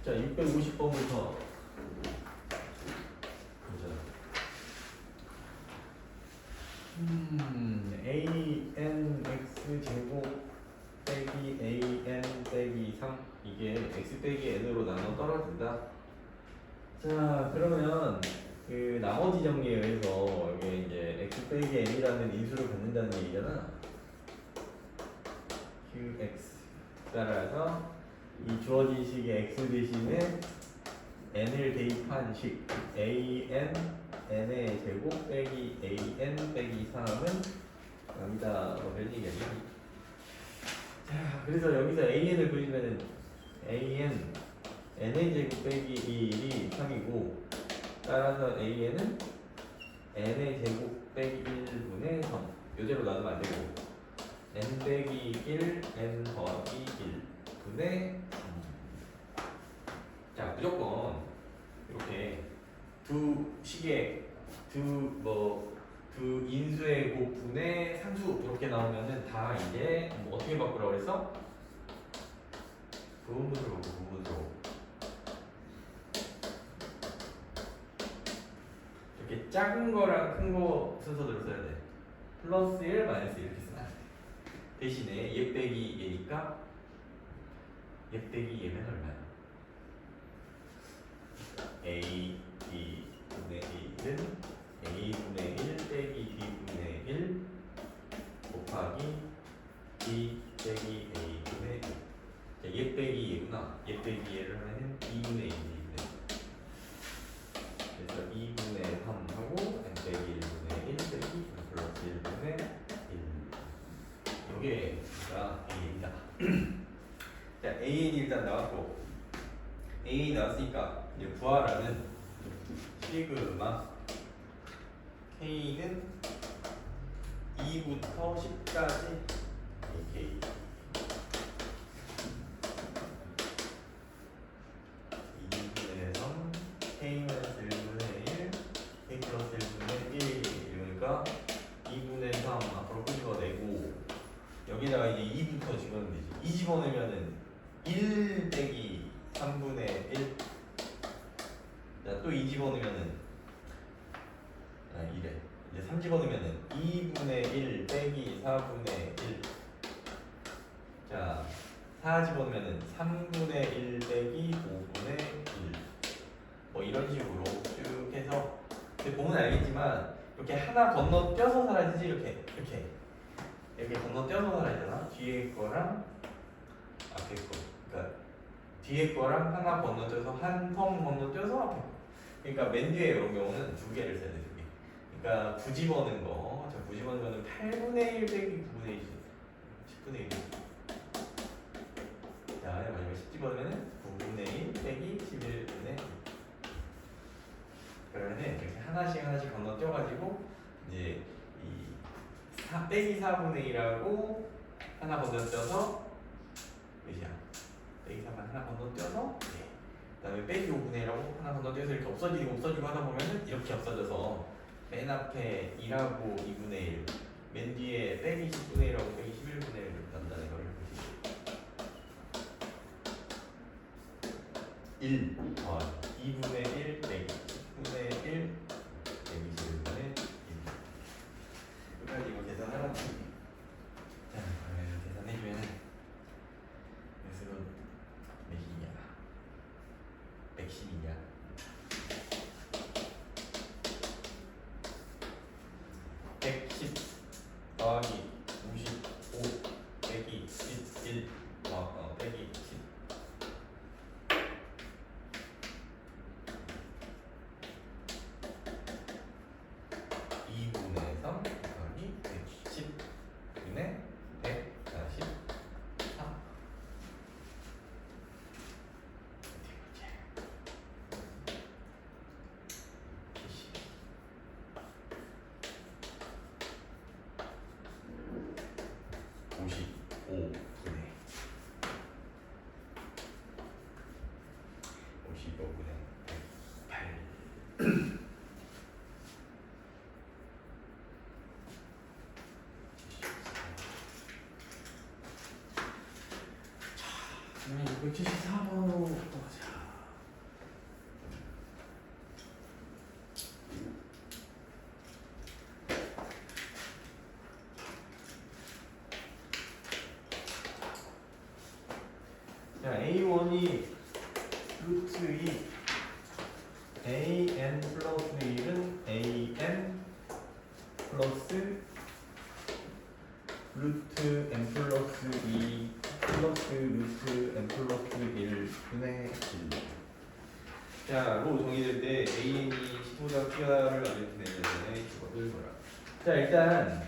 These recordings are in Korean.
자, 650번부터 보자. ANX 제곱 빼기 AN 빼기 3 이게 X 빼기 N으로 나눠 떨어진다. 자, 그러면 그 나머지 정리에 의해서 이게 이제 X 빼기 N이라는 인수를 갖는다는 얘기잖아. QX 따라서 이 주어진 식의 X 대신에 N을 대입한 식 AN N의 제곱 빼기 AN 빼기 3은 여기다 뭐별 얘기야. 자, 그래서 여기서 AN을 그리면은 AN N의 제곱 빼기 1이 3이고 따라서 AN은 N의 제곱 빼기 1분의 3 요대로 나누면 안 되고 N 빼기 1 N 더하기 1분의 3. 자, 무조건 이렇게 두 식의 두 인수의 곱분의 상수 이렇게 나오면은 다 이제 뭐 어떻게 바꾸라고 그랬어? 부분으로 이렇게 작은 거랑 큰 거 순서대로 써야 돼. 플러스 1 마이너스 1 이렇게 쓰면 안 돼. 대신에 얘 빼기 얘니까 얘 빼기 얘면 얼마야? A B분의 1은 A분의 1 빼기 B분의 1 곱하기 B 빼기 A분의 1. 자, 얘 빼기 얘구나. 얘 빼기 얘를 하면은 2분의 1이네. 그래서 2분의 3하고 N 빼기 1분의 1 빼기 플러스 1분의 1. 요게 A입니다. 자, AN이 일단 나왔고 AN이 나왔으니까 이제 구하라는 시그마 K는 2부터 10까지 K 2분의 3 K-1분의 1 K 플러스 1분의 1 이러니까 2분의 3 앞으로 끄집어내고 여기다가 이제 2부터 집어넣으면 되지. 2 집어넣으면은 1 빼기 3분의 1. 자, 또 2 집어넣으면은 이래. 이제 3 집어넣으면은 2분의 1 빼기 4분의 1. 자, 4 집어넣으면은 3분의 1 빼기 5분의 1. 뭐 이런 식으로 쭉 해서 보면 알겠지만 이렇게 하나 건너뛰어서 사라지지 이렇게 건너뛰어서 사라지잖아. 뒤에 거랑 앞에 거. 그러니까 뒤에 거랑 하나 건너뛰어서 한 텀 건너뛰어서 앞에 거. 그러니까 맨 뒤에 이런 경우는 두 개를 써야 돼. 두 개. 그러니까 9 집어넣는 거. 자, 9 집어넣으면 8분의 1 빼기 9분의 1. 10분의 1. 자, 마지막에 10 집어넣으면 9분의 1 빼기 11분의 1. 그러면 이렇게 하나씩 건너뛰어가지고 이제 이 4 빼기 4분의 1하고 하나 건너뛰어서 몇이야? 빼기 4만 하나 건너뛰어서 그 다음에 빼기 5분의 1하고 하나 건너뛰어서 이렇게 없어지고 하다 보면은 이렇게 없어져서 맨 앞에 1하고 2분의 1 맨 뒤에 빼기 10분의 1하고 빼기 11분의 1 이렇게 난다는 걸 보시죠. 1 2분의 1 빼기 10분의 1 빼기 11분의 1 끝까지 이거 계산하라는 거지. 자, 그러면 계산해주면 몇으로 몇이냐 110이냐 110 더하기 55 빼기 11 빼기 10 2분의 3 더하기 110 분의 143 55분의 108 674번으로 보자. 자, A1이 루트 2 AN 플러스 1은 AN 플러스 루트 n 플러스 2 플러스 루트 n 플러스 1분의 1. 자, 로 정의될 때 AN이 10보다 크다를 나타내는 직업을 뭐라. 자, 일단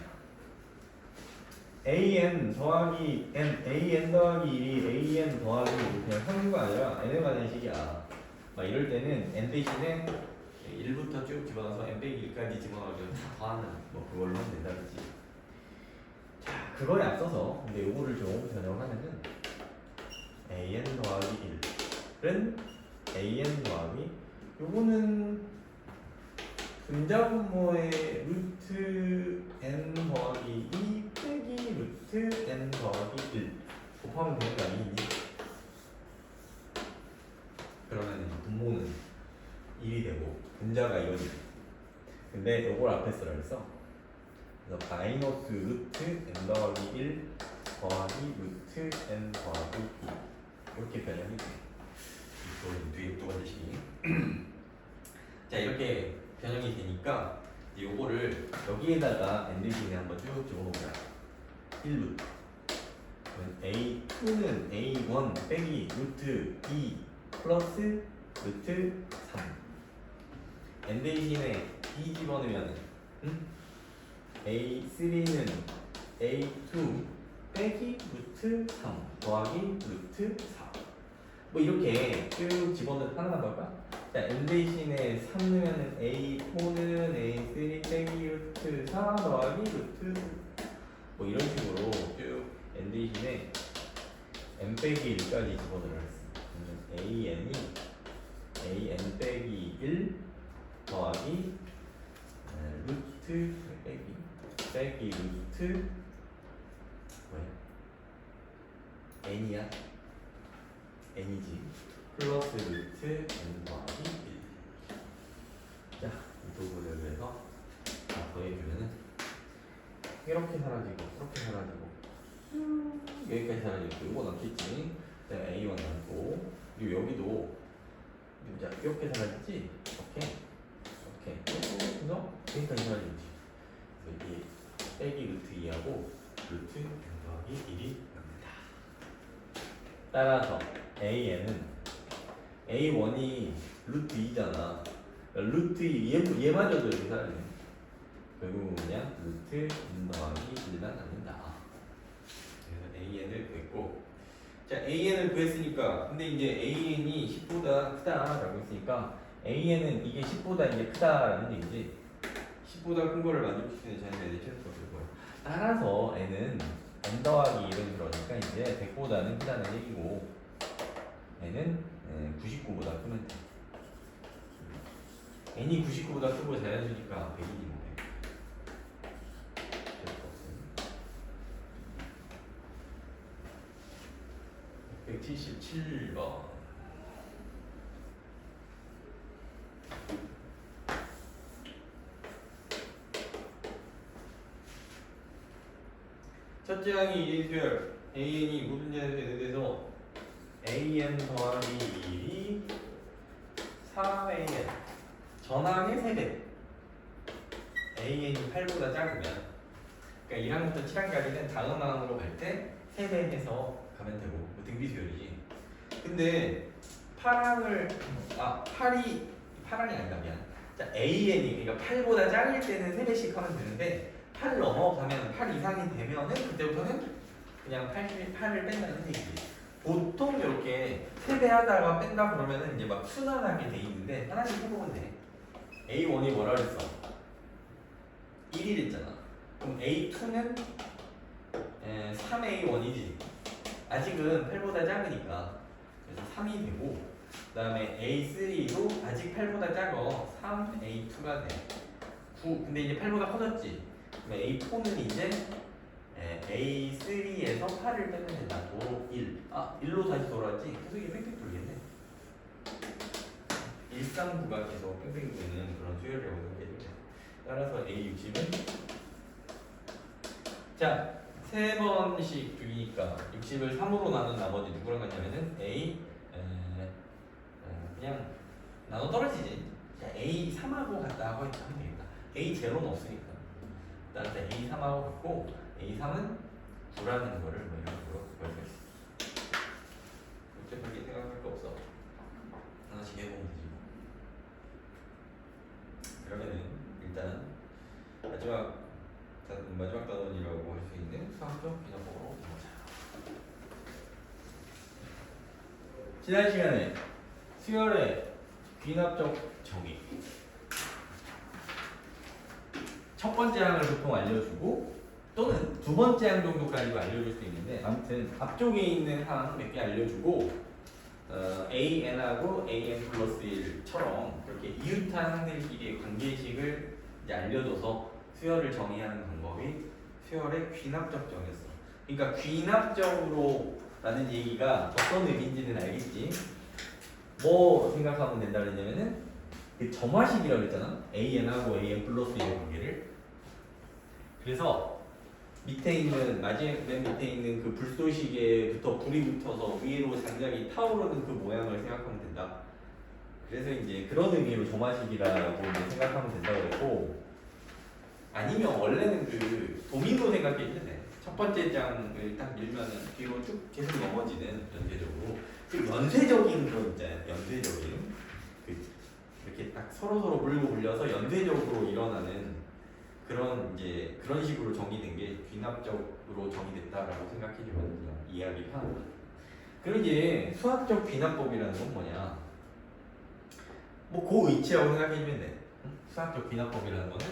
AN 더하기 N, AN 더하기 1이 AN 더하기 1 그냥 하는 거 아니라 N에 관한 식이야. 막 이럴 때는 N 대신에 1부터 쭉 집어넣어서 N 빼기 1까지 집어넣어서 더하는 뭐 그걸로 하면 된다 그치? 자, 그거에 앞서서 근데 요거를 좀 변형하면은 AN 더하기 1은 AN 더하기 요거는 분자분모의 루트 n 더하기 2 빼기 루트 n 더하기 1 곱하면 되는 거 아니니? 그러면 분모는 1이 되고 분자가 0이 돼. 근데 요걸 앞에 쓰라 그랬어. 그래서 마이너스 루트 n 더하기 1 더하기 루트 n 더하기 2 이렇게 변형이 돼. 이거 뒤에 두 번째 식이. 자, 이렇게 변형이 되니까 이제 요거를 여기에다가 n 대신에 한번 쭉 집어넣어보자. 1루트 A2는 A1 빼기 루트 2 플러스 루트 3 n 대신에 2 집어넣으면 A3는 A2 빼기 루트 3 더하기 루트 4 뭐 이렇게 쭉 집어넣으면 하나만 더 할까? 자, n 대신에 3 넣으면 A4는 A3 빼기 루트 4 더하기 루트 뭐 이런 식으로 쭉 n 대신에 n 빼기 1까지 집어넣으라 했어. AN이 AN 빼기 1 더하기 루트 빼기 루트 뭐야? n이야? n이지. 플러스 루트 n 더하기 1. 자, 이 부분을 위해서 다 더해주면은 이렇게 사라지고 이렇게 사라지고 여기까지 사라지고 이거 남겠지. 자, A1 남고 그리고 여기도 자, 이렇게 사라지지? 이렇게 그래서 여기까지 사라지지. 그래서 이 빼기 루트 2하고 루트 n 더하기 1이 납니다. 따라서 AN은 A1이 루트 2잖아. 루트 2 얘마저도 이렇게 사라지네. 결국은 그냥 루트 n 더하기 1만 남는다. 그래서 AN을 구했고, 자, AN을 구했으니까 근데 이제 AN이 10보다 크다라고 했으니까 AN은 이게 10보다 이제 크다라는 얘기지. 10보다 큰 거를 만족시키는 자연의 최소값을 구해요. 따라서 N은 n 더하기 1은 그러니까 이제 100보다는 크다는 얘기고 N은 99보다 크면 돼. N이 99보다 크고 자연수니까 100이지 뭐. 177번. 첫째 항이 2의 수열 AN이 무분자에서 되는 데서 AN 더하기 1이 4AN 전항의 3배 AN이 8보다 작으면 그러니까 1항부터 7항까지는 다음 항으로 갈 때 3배 해서 가면 되고 등비 수열이지. 근데 8항을 8항이 아니다 미안. 자, AN이 그러니까 8보다 작을 때는 3배씩 하면 되는데 8 넘어가면 8 이상이 되면은 그때부터는 그냥 8을 뺀다는 얘기지. 보통 이렇게 3배 하다가 뺀다 그러면은 이제 막 순환하게 돼 있는데 하나씩 해보면 돼. A1이 뭐라 그랬어? 1이 됐잖아. 그럼 A2는 3A1이지. 아직은 8보다 작으니까 그래서 3이 되고 그 다음에 A3도 아직 8보다 작어 3A2가 돼. 9 근데 이제 8보다 커졌지. 그럼 A4는 이제 A3에서 8을 빼면 된다. 도로 1. 1로 다시 돌아왔지? 계속 이게 뺑뺑 돌겠네. 일상구가 계속 뺑뺑 도는 그런 수열이라고 생각해주면 따라서 A60은 자, 세 번씩 주기니까 60을 3으로 나눈 나머지 누구랑 같냐면은 그냥 나눠 떨어지지. A 3하고 같다 하고 하면 되겠다. A 제로는 없으니까. 따라서 A 3하고 같고 A 3은 9라는 거를 뭐 이런 식으로 볼 수 있어. 복잡하게 생각할 거 없어. 하나씩 해보면 되지. 그러면은 일단 마지막 단원이라고 할 수 있는 수학적 기능법으로 가보자. 지난 시간에 수열의 귀납적 정의 첫 번째 항을 보통 알려주고 또는 두 번째 항 정도까지도 알려줄 수 있는데 아무튼 앞쪽에 있는 항 몇 개 알려주고 AN하고 AN 플러스 1처럼 그렇게 이웃한 항들끼리의 관계식을 이제 알려줘서 수열을 정의하는 방법이 수열의 귀납적 정의였어. 그러니까 귀납적으로 라는 얘기가 어떤 의미인지는 알겠지? 뭐 생각하면 된다 그랬냐면은 그 점화식이라고 했잖아. AN하고 AN 플러스 1의 관계를. 그래서 밑에 있는 맨 밑에 있는 그 불쏘시개부터 불이 붙어서 위로 장작이 타오르는 그 모양을 생각하면 된다. 그래서 이제 그런 의미로 점화식이라고 이제 생각하면 된다고 했고, 아니면 원래는 그 도미노 생각해주면 돼. 첫 번째 장을 딱 밀면은 뒤로 쭉 계속 넘어지는 연쇄적으로 그 연쇄적인 그런 있잖아요. 연쇄적인 그 이렇게 딱 서로 물고 불려서 연쇄적으로 일어나는 그런 이제 그런 식으로 정의된 게 귀납적으로 정의됐다라고 생각해주면 그냥 이해하기 편합니다. 그리고 이제 수학적 귀납법이라는 건 뭐냐? 뭐 고의치라고 생각해주면 돼. 수학적 귀납법이라는 거는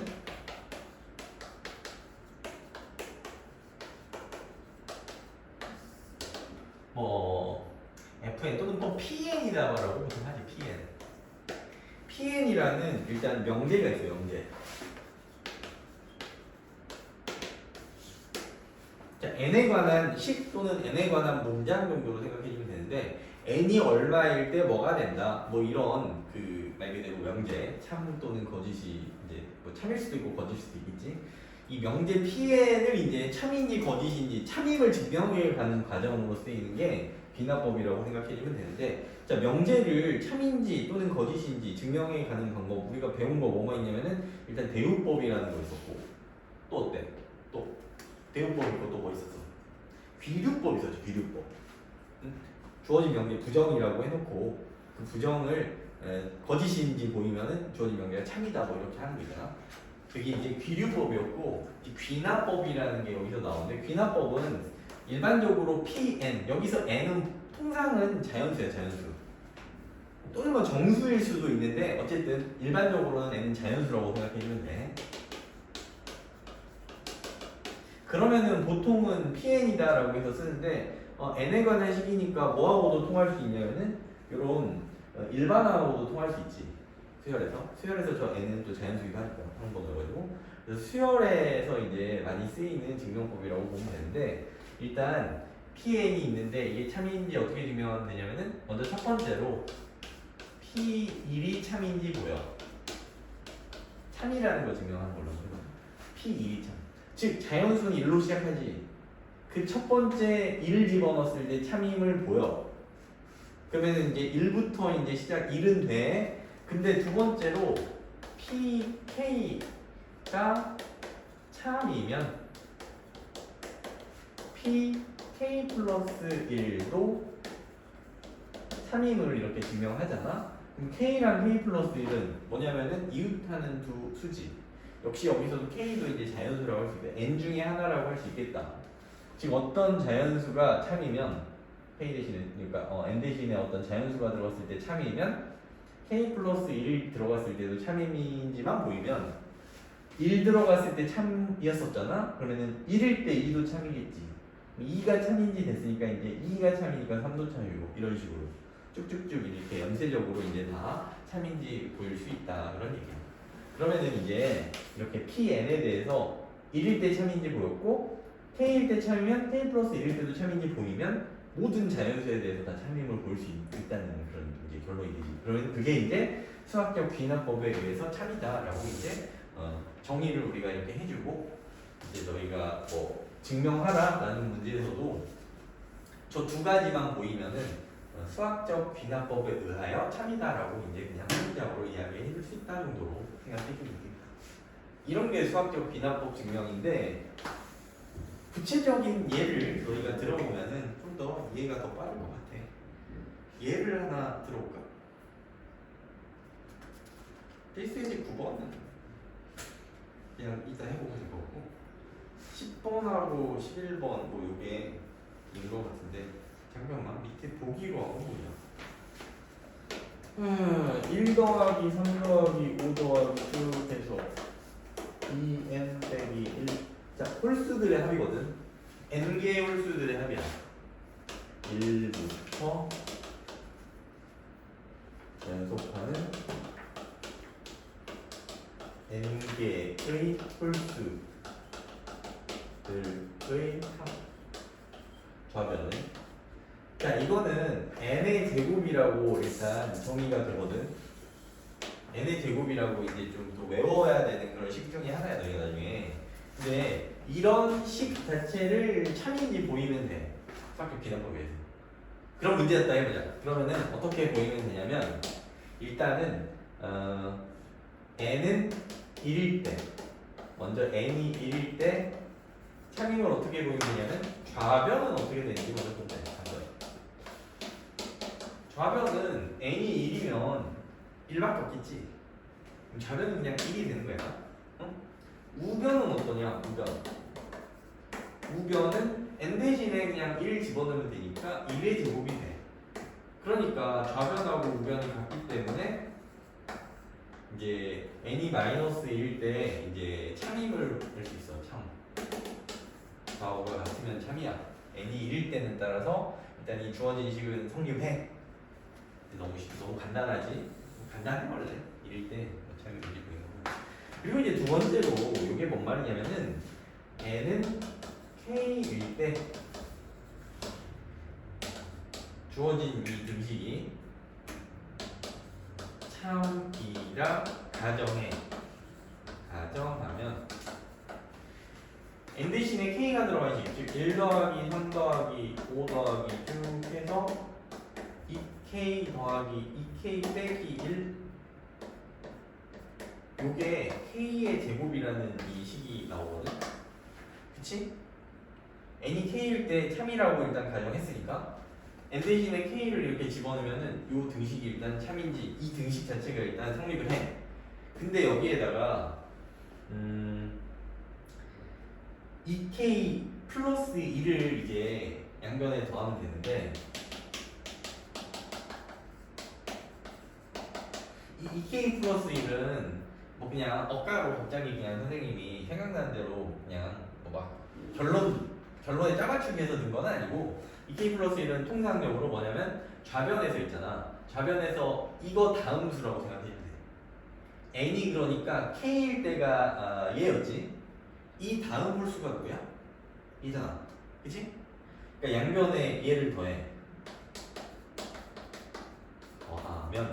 뭐 FN 또는 또 PN이라고 보통 하지. PN이라는 일단 명제가 있어요. 명제. 자, n에 관한 식 또는 n에 관한 문장 정도로 생각해주면 되는데 n이 얼마일 때 뭐가 된다. 뭐 이런 그 말 그대로 명제, 참 또는 거짓이 이제 뭐 참일 수도 있고 거짓일 수도 있겠지. 이 명제 PN을 이제 참인지 거짓인지 참임을 증명해 가는 과정으로 쓰이는 게 귀납법이라고 생각해주면 되는데, 자 명제를 참인지 또는 거짓인지 증명해 가는 방법 우리가 배운 거 뭐가 있냐면은 일단 대우법이라는 거 있었고, 또 어때? 또 대우법 있고 또 뭐 있었어? 귀류법 있었죠. 귀류법. 주어진 명제 부정이라고 해놓고 그 부정을 거짓인지 보이면은 주어진 명제가 참이다 뭐 이렇게 하는 거잖아. 그게 이제 귀류법이었고, 귀납법이라는 게 여기서 나오는데, 귀납법은 일반적으로 PN, 여기서 N은 통상은 자연수야, 자연수. 또는 뭐 정수일 수도 있는데 어쨌든 일반적으로는 N은 자연수라고 생각해주면 돼. 그러면은 보통은 PN이다라고 해서 쓰는데 N에 관한 식이니까 뭐하고도 통할 수 있냐면은 요런 일반하고도 통할 수 있지. 수열에서 저 N은 또 자연수기도 하니까 그런 거 넣어가지고, 그래서 수열에서 이제 많이 쓰이는 증명법이라고 보면 되는데, 일단 PN이 있는데 이게 참인지 어떻게 증명하면 되냐면은 먼저 첫 번째로 P1이 참인지 보여. 참이라는 걸 증명하는 걸로 보면 P1이 참. 즉 자연수는 1로 시작하지. 그 첫 번째 1을 집어넣었을 때 참임을 보여. 그러면 이제 1부터 이제 시작 1은 돼. 근데 두 번째로 PK가 참이면 PK 플러스 1도 참임을 이렇게 증명하잖아. 그럼 K랑 K 플러스 1은 뭐냐면은 이웃하는 두 수지. 역시 여기서도 K도 이제 자연수라고 할 수 있고 N 중에 하나라고 할 수 있겠다. 즉 어떤 자연수가 참이면 K 대신에, 그러니까 N 대신에 어떤 자연수가 들어갔을 때 참이면 K 플러스 1 들어갔을 때도 참임인지만 보이면 1 들어갔을 때 참이었었잖아? 그러면은 1일 때 2도 참이겠지. 2가 참인지 됐으니까 이제 2가 참이니까 3도 참이고 이런 식으로 쭉쭉쭉 이렇게 연쇄적으로 이제 다 참인지 보일 수 있다 그런 얘기야. 그러면은 이제 이렇게 PN에 대해서 1일 때 참인지 보였고 K일 때 참이면 K 플러스 1일 때도 참인지 보이면 모든 자연수에 대해서 다 참임을 볼 수 있다는 그런 이제 결론이 되지. 그러면 그게 이제 수학적 귀납법에 의해서 참이다라고 이제 정의를 우리가 이렇게 해주고, 이제 너희가 뭐 증명하라라는 문제에서도 저 두 가지만 보이면은 수학적 귀납법에 의하여 참이다라고 이제 그냥 한문장으로 이야기해 줄 수 있다 정도로 생각하시면 됩니다. 이런 게 수학적 귀납법 증명인데 구체적인 예를 저희가 들어보면은 좀 더 이해가 더 빠른 것 같아. 예를 하나 들어볼까? 필수예제 9번은 그냥 이따 해보고 될 거고 10번하고 11번 뭐 요게 인 것 같은데 잠깐만 밑에 보기로 하고 보자. 1 더하기 3 더하기 5 더하기 쭉 해서 2n 빼기 1. 자, 홀수들의 합이거든. n개의 홀수들의 합이야. 1부터 연속하는 n개의 홀수들의 합. 좌변은. 자, 이거는 n의 제곱이라고 일단 정의가 되거든. n의 제곱이라고 이제 좀 더 외워야 되는 그런 식 중에 하나야, 너희가 나중에. 근데 이런 식 자체를 참인지 보이면 돼. 수학적 귀납법에서. 그런 문제였다 해보자. 그러면은 어떻게 보이면 되냐면 일단은 n은 1일 때 먼저 n이 1일 때 참임을 어떻게 보이면 되냐면 좌변은 어떻게 되는지 먼저 보면 돼. 좌변은 n이 1이면 1밖에 없겠지. 그럼 좌변은 그냥 1이 되는 거야. 응? 우변은 어떠냐? 우변은 n 대신에 그냥 1 집어넣으면 되니까 1의 제곱이 돼. 그러니까 좌변하고 우변이 같기 때문에 이제 n이 마이너스 1일 때 이제 참임을 할 수 있어. 참. 좌우가 같으면 참이야. n이 1일 때는 따라서 일단 이 주어진 식은 성립해. 너무 간단하지? 간단해 원래 1일 때 참이 되지 보이는 거고. 그리고 이제 두 번째로 이게 뭔 말이냐면은 n은 k일 때 주어진 이 등식이 참이라 가정하면 n 대신에 k가 들어가 있지. 즉 1 더하기 3 더하기 5 더하기 쭉 해서 2k 더하기 2k 빼기 1 요게 k의 제곱이라는 이 식이 나오거든. 그치? n이 k일 때 참이라고 일단 가정했으니까 n 대신에 k를 이렇게 집어넣으면은 요 등식이 일단 참인지 이 등식 자체가 일단 성립을 해. 근데 여기에다가 2k 플러스 1을 이제 양변에 더하면 되는데 이 2k 플러스 1은 뭐 그냥 억가로 갑자기 그냥 선생님이 생각나는 대로 그냥 뭐 막 결론에 짜맞추기 해서 든 건 아니고 2k 플러스 1은 통상적으로 뭐냐면 좌변에서 있잖아. 좌변에서 이거 다음 수라고 생각해주면 돼. n이 그러니까 k일 때가 얘였지. 이 다음 홀수가 누구야? 이잖아. 그치? 그러니까 양변에 얘를 더해. 더하면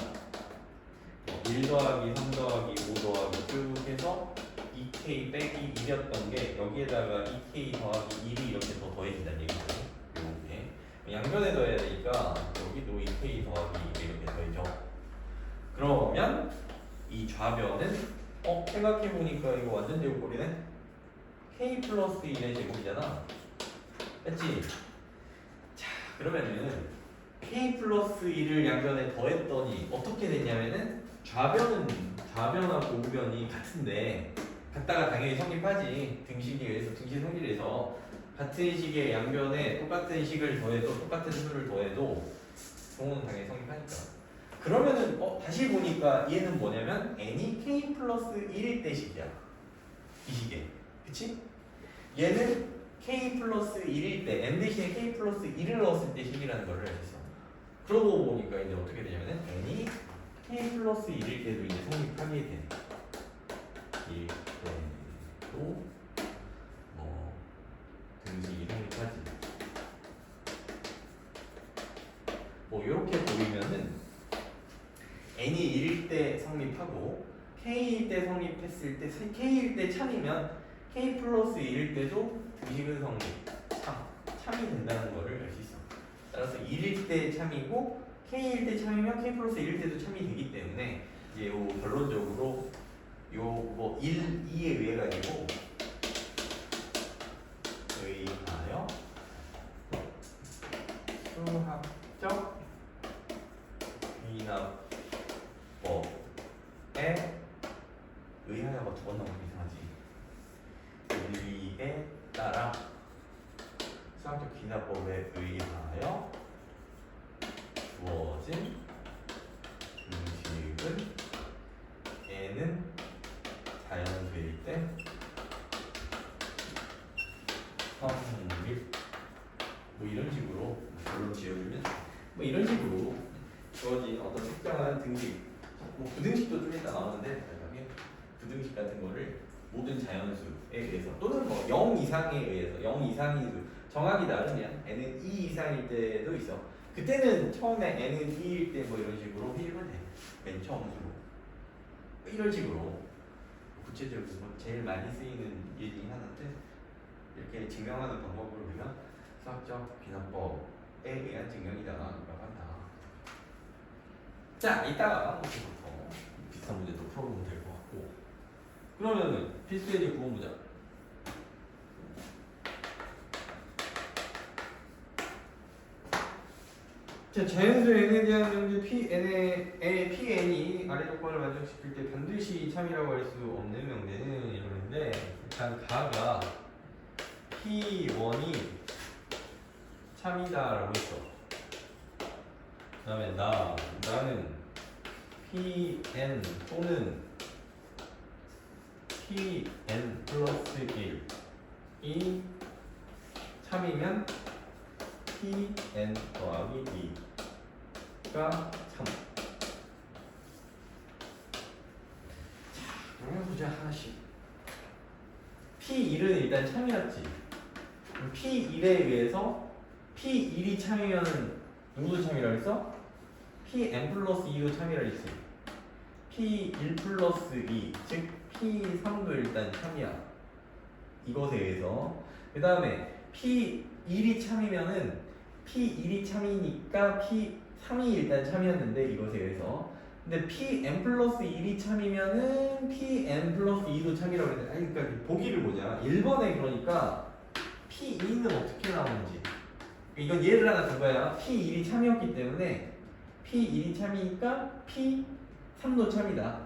1 더하기 3 더하기 5 더하기 쭉 해서 2k 빼기 1이었던 게 여기에다가 2k 더하기 1이 이렇게 더 더해진다는 얘기죠. 요게 양변에 더해야 되니까 여기도 2k 더하기 1이 이렇게 더해져. 그러면 이 좌변은 생각해보니까 이거 완전 제곱꼴이네. k 플러스 1의 제곱이잖아. 맞지? 자, 그러면은 k 플러스 1을 양변에 더했더니 어떻게 됐냐면은 좌변하고 우변이 같은데 같다가 당연히 성립하지. 등식에 의해서 등식 성질에서 같은 식의 양변에 똑같은 식을 더해도 똑같은 수를 더해도 동호는 당연히 성립하니까. 그러면은 다시 보니까 얘는 뭐냐면 n이 k 플러스 1일 때 식이야. 이 식에. 그치? 얘는 k 플러스 1일 때 n 대신에 k 플러스 1을 넣었을 때 식이라는 걸 했어. 그러고 보니까 이제 어떻게 되냐면은 n이 k 플러스 1일 때도 이제 성립하게 돼. 이 때도 뭐 등식이 성립하지. 뭐 이렇게 보이면은 n이 1일 때 성립하고 k일 때 성립했을 때 k일 때 참이면 K 플러스 1일 때도 부식은 성립, 참이 된다는 거를 알 수 있어. 따라서 1일 때 참이고 K일 때 참이면 K 플러스 1일 때도 참이 되기 때문에 이제 요 결론적으로 요 뭐 1, 2에 의해 가지고 의하여 수학적 귀납법에 의하여가 두 번 나오면 이상하지. 윤리에 따라 수학적 귀납법에 의하여 주어진 음식은 N은 자연수일 때 성립 뭐 이런 식으로 결론 지어주면 뭐 이런 식으로 주어진 어떤 특정한 등식 뭐 부등식도 좀 이따 나오는데 부등식 같은 거를 모든 자연수에 의해서 또는 뭐 0 이상에 의해서 0 이상이 정확히 다르면 n은 2 이상일 때도 있어. 그때는 처음에 n은 2일 때 뭐 이런 식으로 해주면 돼. 맨 처음으로 이런 식으로 구체적으로 제일 많이 쓰이는 예 중에 하나인데 이렇게 증명하는 방법으로 우리가 수학적 귀납법에 의한 증명이다라고 한다. 자, 이따가 뭐 비슷한 문제도 풀어보면 될 것 같고. 그러면은 필수예제 구분 보자. 자, 자연수의 n에 대한 문제 Pn이 아래 조건을 만족시킬 때 반드시 참이라고 할 수 없는 명제는 이러는데 일단 가가 P1이 참이다라고 했어. 그 다음에 나는 Pn 또는 Pn 플러스 1이 참이면 Pn 더하기 D가 참. 자, 그러면 보자 하나씩. P1은 일단 참이었지. P1에 의해서 P1이 참이면 누구도 참이라고 했어? Pn 플러스 2도 참이라고 했지. P1 플러스 2, 즉 P3도 일단 참이야. 이것에 의해서. 그 다음에 P1이 참이면은 P1이 참이니까 P3이 일단 참이었는데 이것에 의해서. 근데 Pn 플러스 1이 참이면은 Pn 플러스 2도 참이라고 했는데 아니 그러니까 보기를 보자. 1번에 그러니까 P2는 어떻게 나오는지 이건 예를 하나 둔 거야. P1이 참이었기 때문에 P1이 참이니까 P3도 참이다.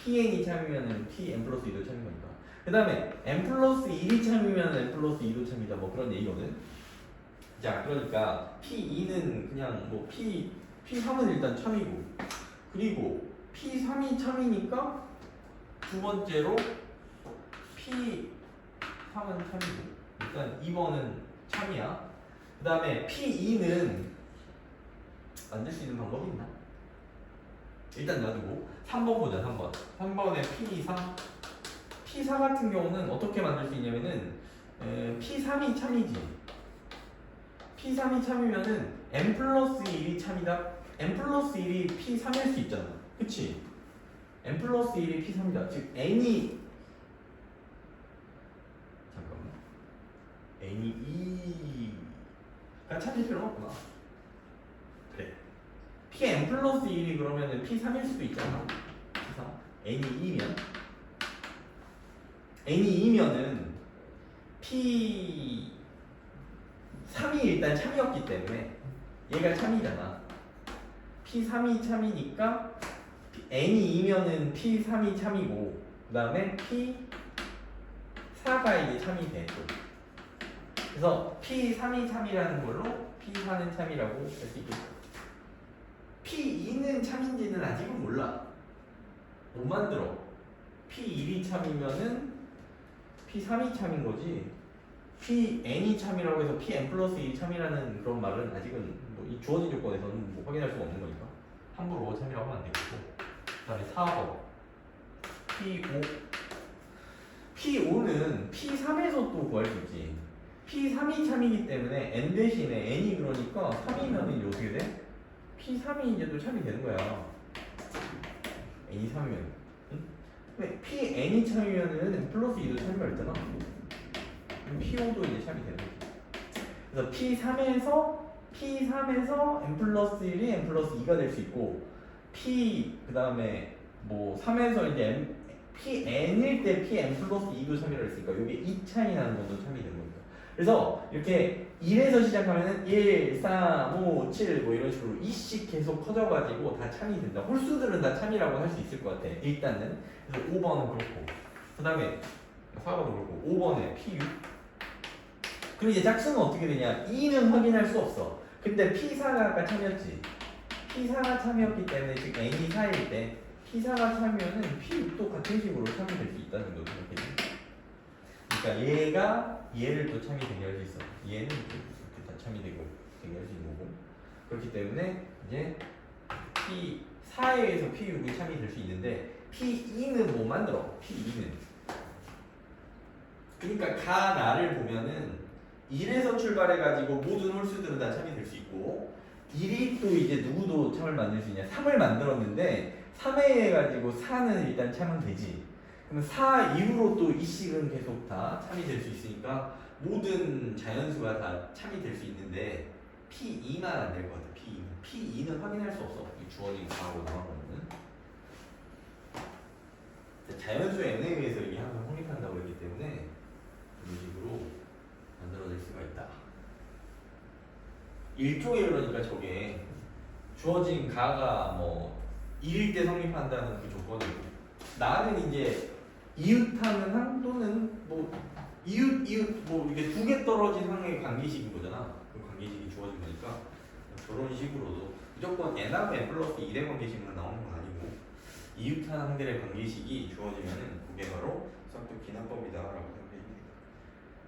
Pn이 참이면은 Pn 플러스 2도 참인 거니까. 그 다음에 n 플러스 1이 참이면 n 플러스 2도 참이다. 뭐 그런 얘기거든. 자, 그러니까 P2는 그냥 뭐 P3은 일단 참이고, 그리고 P3이 참이니까 두 번째로 P3은 참이고, 일단 2번은 참이야. 그 다음에 P2는 만들 수 있는 방법이 있나? 일단 놔두고 3번 보자. 3번에 P4 같은 경우는 어떻게 만들 수 있냐면은 P3이 참이지. P3이 참이면은 n 플러스 1이 참이다. n 플러스 1이 P3일 수 있잖아. 그치? n 플러스 1이 P3이다. 즉 n이 잠깐만 n이 2가 참일 필요는 없구나. 그래. Pn 플러스 1이 그러면은 P3일 수도 있잖아. P3 n이 2면 n이 2면은 P3이 일단 참이었기 때문에 얘가 참이잖아. P3이 참이니까 n이 2면은 P3이 참이고 그 다음에 P4가 이제 참이 돼. 그래서 P3이 참이라는 걸로 P4는 참이라고 할 수 있겠다. P2는 참인지는 아직은 몰라. 못 만들어. P1이 참이면은 P3이 참인 거지. Pn이 참이라고 해서 Pn 플러스 2이 참이라는 그런 말은 아직은 뭐 이 주어진 조건에서는 뭐 확인할 수가 없는 거니까 함부로 참이라고 하면 안 되겠고. 그 다음에 4번 P5는 P3에서 또 구할 수 있지. P3이 참이기 때문에 n 대신에 n이 그러니까 3이면은 이게 어떻게 돼? P3이 이제 또 참이 되는 거야. n이 3이면. 응? 근데 Pn이 참이면은 M 플러스 2도 참이가 있잖아. 그럼 P5도 이제 참이 되는 거지. 그래서 P3에서 M 플러스 1이 M 플러스 2가 될 수 있고 그 다음에 뭐 3에서 이제 Pn일 때 Pn 플러스 2도 참이라고 했으니까 여기 2 차이 나는 것도 참이 되는 거니까. 그래서 이렇게 1에서 시작하면은 1, 3, 5, 7 뭐 이런 식으로 2씩 계속 커져가지고 다 참이 된다. 홀수들은 다 참이라고 할 수 있을 것 같아. 일단은. 그래서 5번은 그렇고. 그 다음에 4번은 그렇고. 5번에 P6. 그럼 이제 짝수는 어떻게 되냐? 2는 확인할 수 없어. 근데 P4가 아까 참이었지. P4가 참이었기 때문에 즉 N이 4일 때 P4가 참이면은 P6도 같은 식으로 참이 될 수 있다는 거죠. 그러니까 얘가 얘를 또 참이 되게 할 수 있어. 얘는 이렇게 다 참이 되게 할 수 있는 거고. 그렇기 때문에 이제 P4에서 P6이 참이 될 수 있는데 P2는 못 만들어. P2는. 그러니까 가나를 보면은 1에서 출발해가지고 모든 홀수들은 다 참이 될 수 있고 1이 또 이제 누구도 참을 만들 수 있냐? 3을 만들었는데 3에 해가지고 4는 일단 참은 되지. 그럼 4 이후로 또 이식은 계속 다 참이 될 수 있으니까 모든 자연수가 다 참이 될 수 있는데 P2만 안 될 것 같아. P2는 확인할 수 없어. 이 주어진 가하고 나온 거는 자연수의 n에 의해서 이게 항상 확립한다고 했기 때문에 이런 식으로 만들어질 수가 있다. 일종의 그러니까 저게 주어진 가가 뭐 1일 때 성립한다는 그 조건이고 나는 이제 이웃하는 항 또는 뭐 이웃 뭐 이게 두 개 떨어진 항의 관계식인 거잖아. 그 관계식이 주어진 거니까 저런 식으로도 무조건 n하고 n 플러스 1의 관계식만 나오는 건 아니고 이웃하는 항들의 관계식이 주어지면은 그게 바로 쌍둥이 기납법이다라고 생각해 줍니다.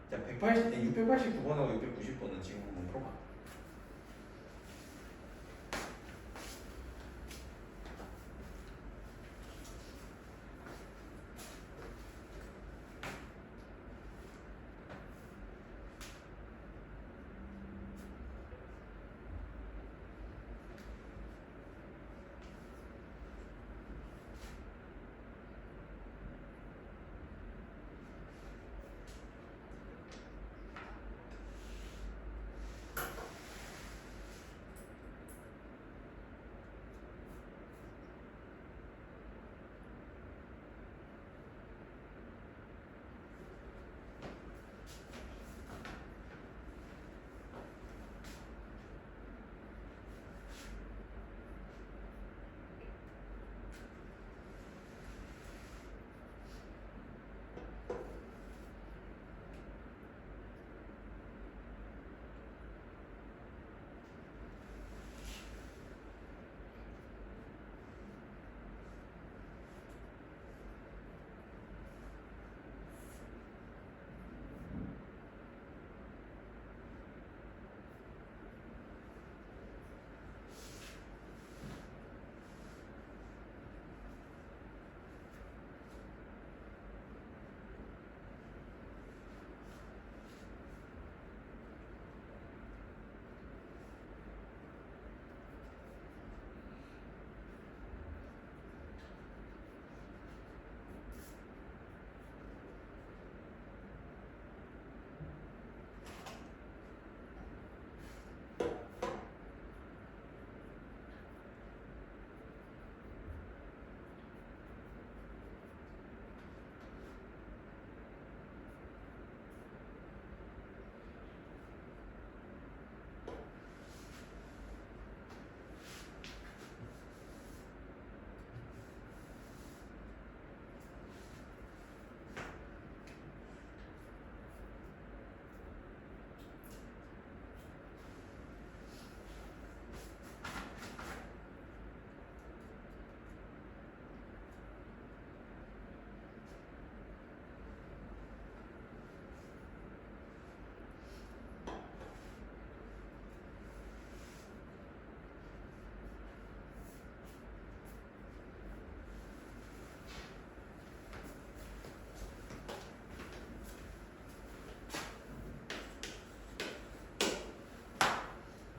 자, 689번하고 690번은 지금 한번 풀어봐.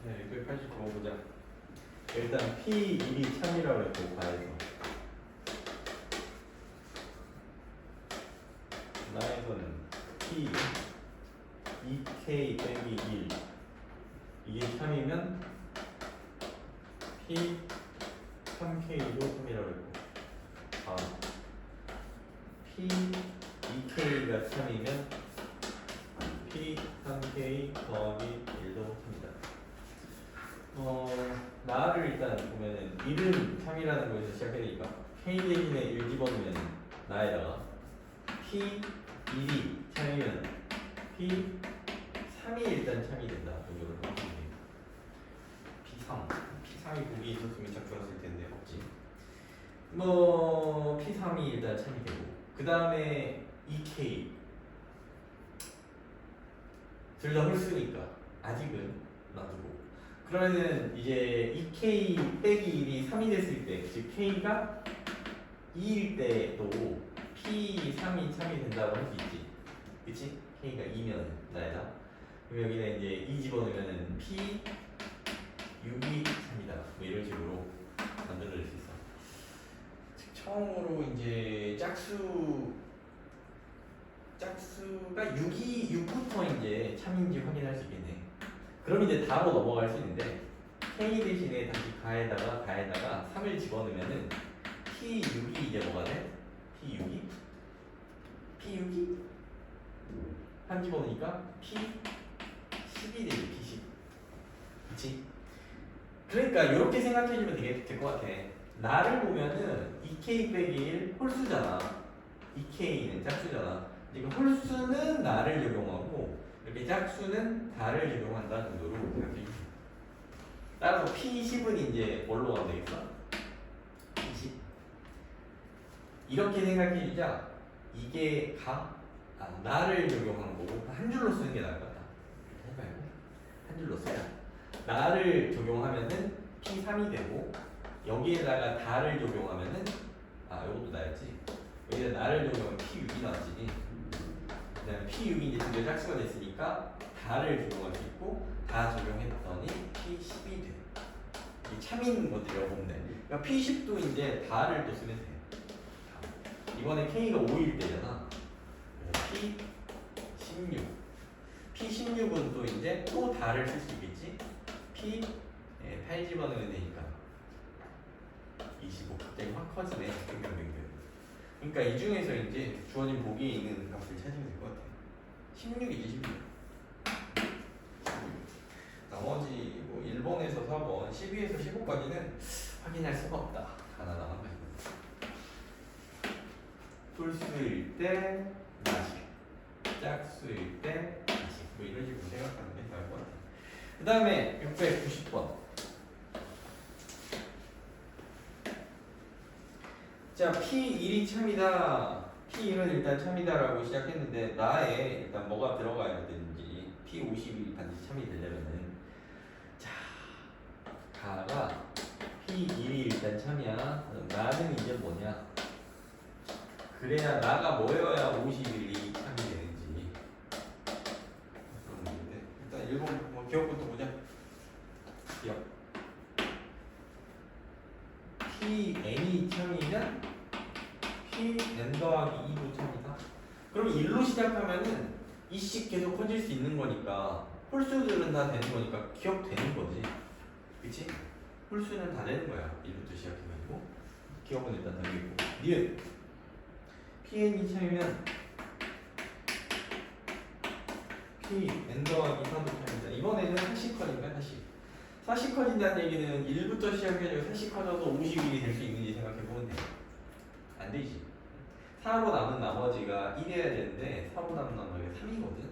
네, 689번 보자. 일단 P1이 참이라고 했고 가에서 P 2K 빼기 1 이게 참이면 P 3K도 참이라고 했고 P 2K가 참이면 P 3K 더하기 1도 참이다. 나를 일단 보면은 1은 참이라는 거에서 시작해니까 K 대신에 1 집어넣으면 나에다가 P 1이 참이면 P 3이 일단 참이 된다. 이거를 P3이 보기 있었으면 작성했을 텐데 없지. 뭐 P3이 일단 참이 되고 그 다음에 2K 둘 다 홀수니까 아직은 놔두고 그러면은 이제 2K 빼기 1이 3이 됐을 때 즉 K가 2일 때도 P3이 참이 된다고 할 수 있지 그치? K가 2면 나에다 그럼 여기는 이제 2 집어넣으면은 P6이 참이다 뭐 이런 식으로 만들어낼 수 있어. 즉 처음으로 이제 짝수가 6부터 이제 참인지 확인할 수 있겠네. 그럼 이제 다로 넘어갈 수 있는데 K 대신에 다시 가에다가 3을 집어넣으면은 P6이 이제 뭐가 돼? P6이 3 집어넣으니까 P10이 되지 P10 그치? 그러니까 이렇게 생각해주면 될 것 같아. 나를 보면은 2K 빼기 1 홀수잖아 2K는 짝수잖아. 그러니까 홀수는 나를 적용하고 이렇게 짝수는 다를 적용한다 정도로 생각해 주세요. 따라서 P10은 이제 뭘로 가면 되겠어? P10 이렇게 생각해 주자. 이게 나를 적용한 거고 한 줄로 쓰는 게 나을 것 같다. 이렇게 해봐요. 한 줄로 써야 나를 적용하면은 P3이 되고 여기에다가 다를 적용하면은 이것도 나였지. 여기다 나를 적용하면 P6이 나왔지. 그 다음에 P6이 이제 드디어 짝수가 됐으니까 다를 적용할 수 있고 다 적용했더니 P10이 돼. 이 참인 것들이라고 보면 돼. 그러니까 P10도 이제 다를 또 쓰면 돼. 이번에 K가 5일 때잖아. P16. P16은 또 이제 또 다를 쓸 수 있겠지. P8 집어넣으면 되니까 25. 갑자기 확 커지네. 변경된. 그러니까 이 중에서 이제 주어진 보기에 있는 값을 찾으면 될 것 같아. 16이지 16. 나머지 뭐 1번에서 4번, 12에서 15까지는 확인할 수가 없다. 하나 남았네. 홀수일 때 다시, 짝수일 때 다시. 뭐 이런 식으로 생각하는 게 나을 것 같아. 그 다음에 690번. 자, P1이 참이다. P1은 일단 참이다라고 시작했는데 나에 일단 뭐가 들어가야 되는지 P50이 반드시 참이 되려면은 자, 가가 P1이 일단 참이야. 나는 이제 뭐냐? 그래야 나가 뭐여야 51이 참이 되는지 그런 문제인데 일단 1번 뭐 기억부터 보자. 기억. Pn이 참이면 Pn 더하기 2도 참이다. 그럼 1로 시작하면은 이씩 계속 커질 수 있는 거니까 홀수들은 다 되는 거니까 기억되는 거지. 그치? 홀수는 다 되는 거야. 1부터 시작해가지고 기억은 일단 되겠고 니은 Pn이 참이면 Pn 더하기 4도 참이다. 이번에는 40 커진다. 40 커진다는 얘기는 1부터 시작해가지고 40 커져서 51이 될 수 있는지 생각해보면 돼. 안 되지. 4로 남은 나머지가 1이어야 되는데 4로 남은 나머지가 3이거든.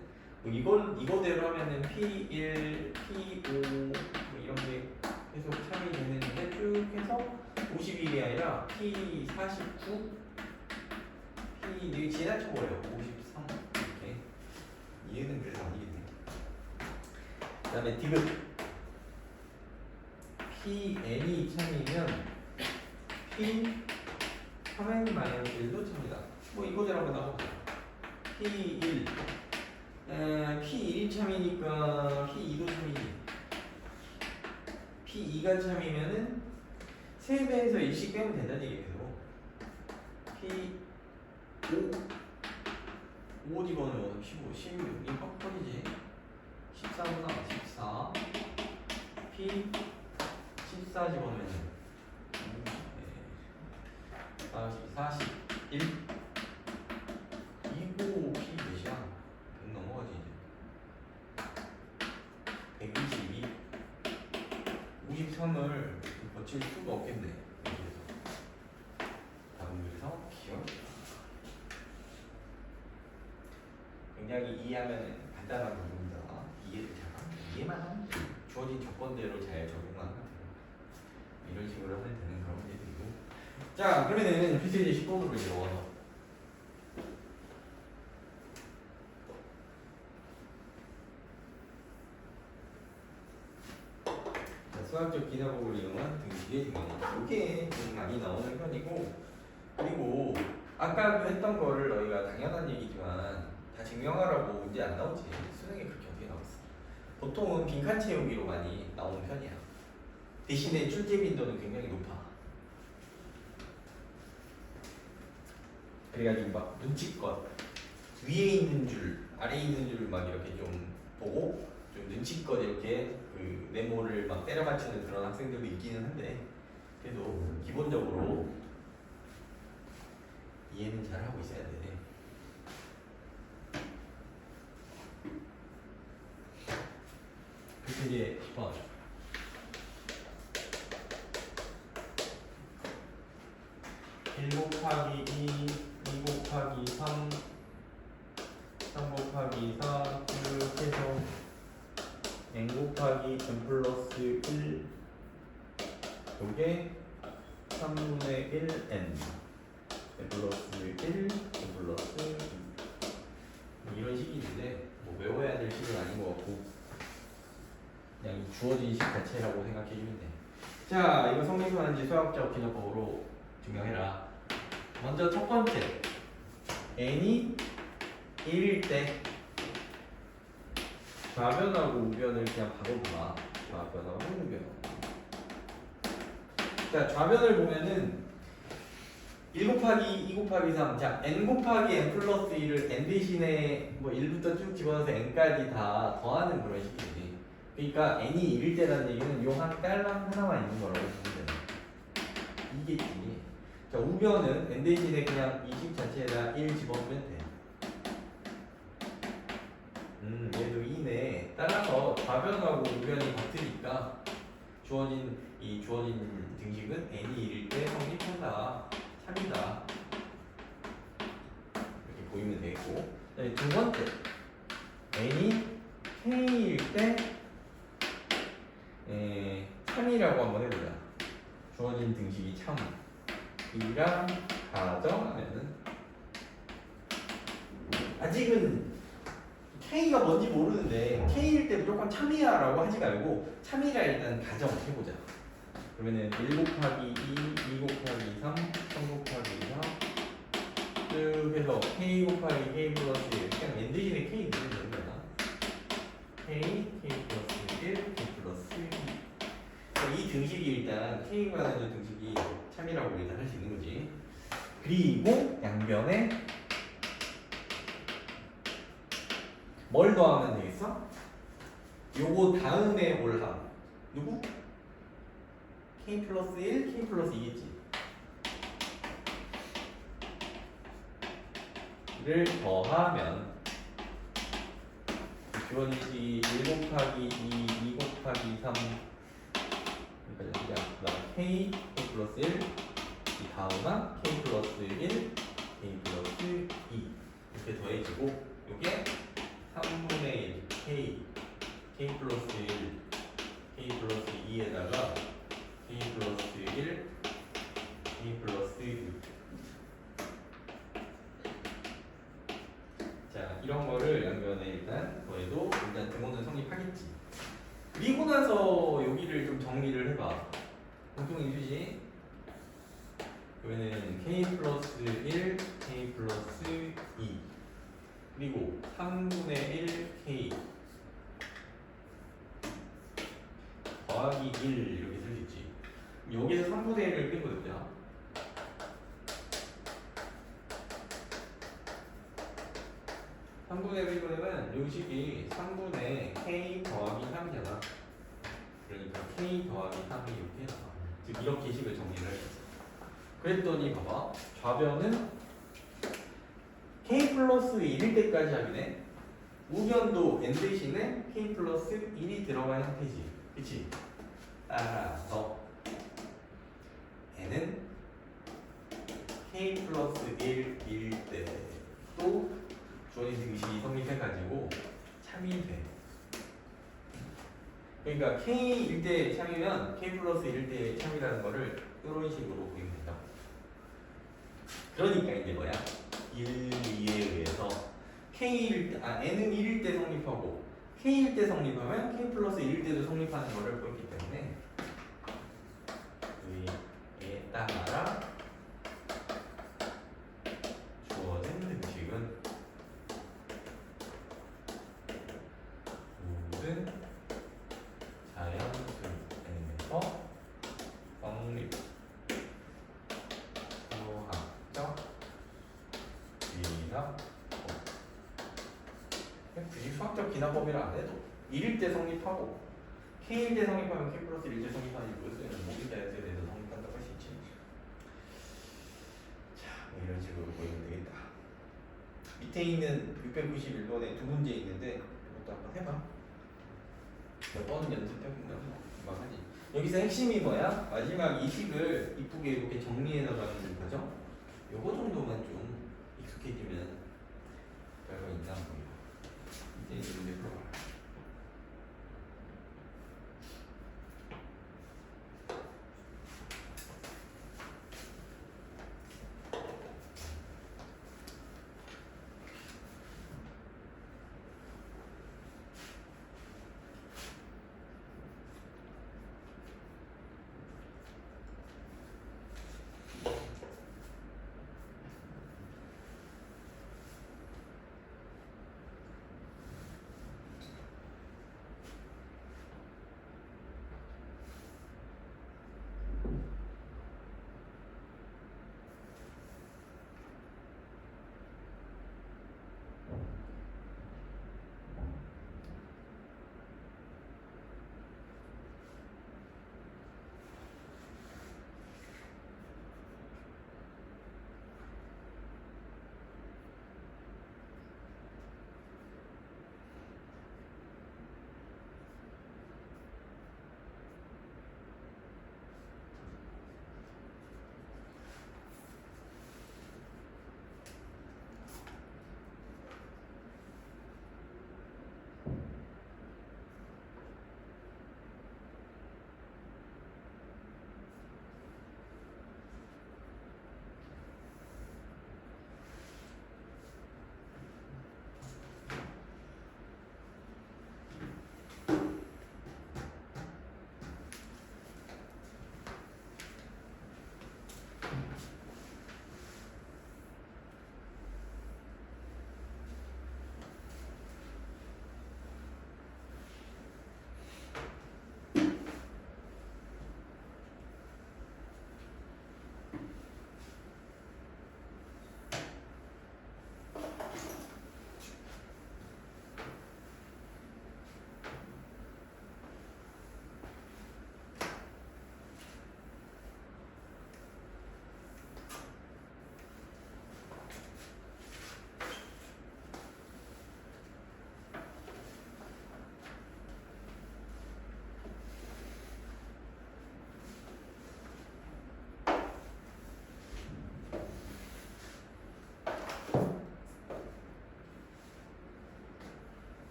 이거대로 하면은 P1, P5 뭐 이런 게 계속 참이 되는데 쭉 해서 51이 아니라 P49, P 지나쳐버려. 53 이렇게. 이해는 그래서 아니겠네. 그 다음에 디귿. Pn이 참이면 P3n-1도 참이다. 뭐 이거대로 한번 나가보자. P1 P1이 참이니까 P2도 참이지. P2가 참이면은 3배에서 1씩 빼면 된다는 얘기예요. P5 5 집어넣으면 15, 16. 이거 빡 터지지. 14보다 14. P 14 집어넣으면 41. 이거 P 몇이야? 100 넘어가지 이제. 122. 53을 거칠 수가 없겠네. 다음에서 기억. 굉장히 이해하면 간단한 부분이다. 이해를 잘하면 이해만 하면 돼. 주어진 조건대로 잘 적용하면 돼요. 이런 식으로 하면 되는 그런 문제들이고. 자, 그러면은 필수이제 10번으로 이제 넘어가서. 자, 수학적 기사법을 이용한 등식의 증명. 이게 좀 많이 나오는 편이고, 그리고 아까 했던 거를 너희가 당연한 얘기지만 다 증명하라고 문제 안 나오지. 수능에 그렇게 어떻게 나왔어? 보통은 빈칸 채우기로 많이 나오는 편이야. 대신에 출제 빈도는 굉장히 높아. 그래가지고 막 눈치껏 위에 있는 줄, 아래에 있는 줄 막 이렇게 좀 보고 좀 눈치껏 이렇게 그 메모를 막 때려 맞추는 그런 학생들도 있기는 한데 그래도 기본적으로 이해는 잘 하고 있어야 돼. 그래서 이제 10번. 1 곱하기 2, 2 곱하기 3, 3 곱하기 4, 쭉 해서 n 곱하기 n 플러스 1, 요게 3분의 1n, n 플러스 1, n 플러스 2. 이런 식이 있는데 뭐 외워야 될 식은 아닌 것 같고 그냥 주어진 식 자체라고 생각해 주면 돼. 자, 이거 성립하는지 수학적 기능법으로 증명해라. 먼저 첫 번째, n이 1일 때 좌변하고 우변을 그냥 바로 봐. 좌변하고 우변. 자, 좌변을 보면은 1 곱하기 2 곱하기 3. 자, n 곱하기 n 플러스 1을 n 대신에 뭐 1부터 쭉 집어넣어서 n까지 다 더하는 그런 식이지. 그러니까 n이 1일 때라는 얘기는 요 한 깔랑 하나만 있는 거라고 보면 돼. 이겠지. 자, 우변은 n 대신에 그냥 이 식 자체에다 1 집어넣으면 돼. 얘도 2네. 따라서 좌변하고 우변이 같으니까 주어진 등식은 n이 1일 때 성립한다. 3이다. 이렇게 보이면 되겠고. 두 번째, n이 k일 때 3이라고 한번 해보자. 주어진 등식이 참. 이랑 가정하면은 아직은 K가 뭔지 모르는데 K일 때 무조건 참이야 라고 하지 말고 참이라 일단 가정해보자. 그러면은 1 곱하기 2, 2 곱하기 3, 3 곱하기 4 쭉 해서 K 곱하기 K 플러스 1 그냥 n 대신에 K 넣으면 되는 거야. K, K 플러스 1, K 플러스 2. 이 등식이 일단 K가 되는 등식이 참이라고 일단 할 수 있는 거지. 그리고 양변에 뭘 더하면 되겠어? 요거 다음에 올 함. 누구? K 플러스 1, K 플러스 2겠지. 를 더하면 주어지기 1 곱하기 2, 2 곱하기 3 그러니까 K, K 플러스 1 이 다음은 K 플러스 1, K 플러스 2 이렇게 더해지고 요게 3분의 1 K, K 플러스 1, K 플러스 2에다가 K 플러스 1, K 플러스 2. 자, 이런 거를 양변에 일단 더해도 일단 등호는 성립하겠지. 그리고 나서 여기를 좀 정리를 해봐. 공통인수지. 그러면은 K 플러스 1, K 플러스 2 그리고 3분의 1 K 더하기 1 이렇게 쓸 수 있지. 여기서 3분의 1을 빼고 넣자. 3분의 1분의는 요식이 3분의 k 더하기 3이잖아. 그러니까 k 더하기 3이 이렇게 나와. 즉 이렇게 식을 정리를 했어. 그랬더니 봐봐. 좌변은 k 플러스 1일 때까지 하기네. 우변도 n 대신에 k 플러스 1이 들어간 형태지. 그치? 따라서 n은 k 플러스 1일 때도 주어진 등식이 성립해가지고 참이 돼. 그러니까 k일 때 참이면 k 플러스 1일 때 참이라는 거를 이런 식으로 보이면 된다. 그러니까 이게 뭐야? 1, 2에 의해서 n은 1일 때 성립하고 k일 때 성립하면 k 플러스 1일 때도 성립하는 거를 보였기 때문에 에 따라 주어진 등식은 모든 자연수에서 성립 수학적 기납법. 굳이 수학적 기납법이라 안 해도 1일 때 성립하고 k일 때 성립하면 k 플러스 1일 때 성립하는 이것은 모든 자연수에 대해서 성립한다고 할 수 있지. 자, 뭐 이런 식으로 보이면 되겠다. 밑에 있는 691번에 두 문제 있는데 이것도 한번 해봐. 몇 번은 연습해보면 금방 하지. 여기서 핵심이 뭐야? 마지막 이 식을 이쁘게 이렇게 정리해 나가는 거죠? 요거 정도만 좀 익숙해지면 별거 있나 보여. 이제 문제 풀어봐.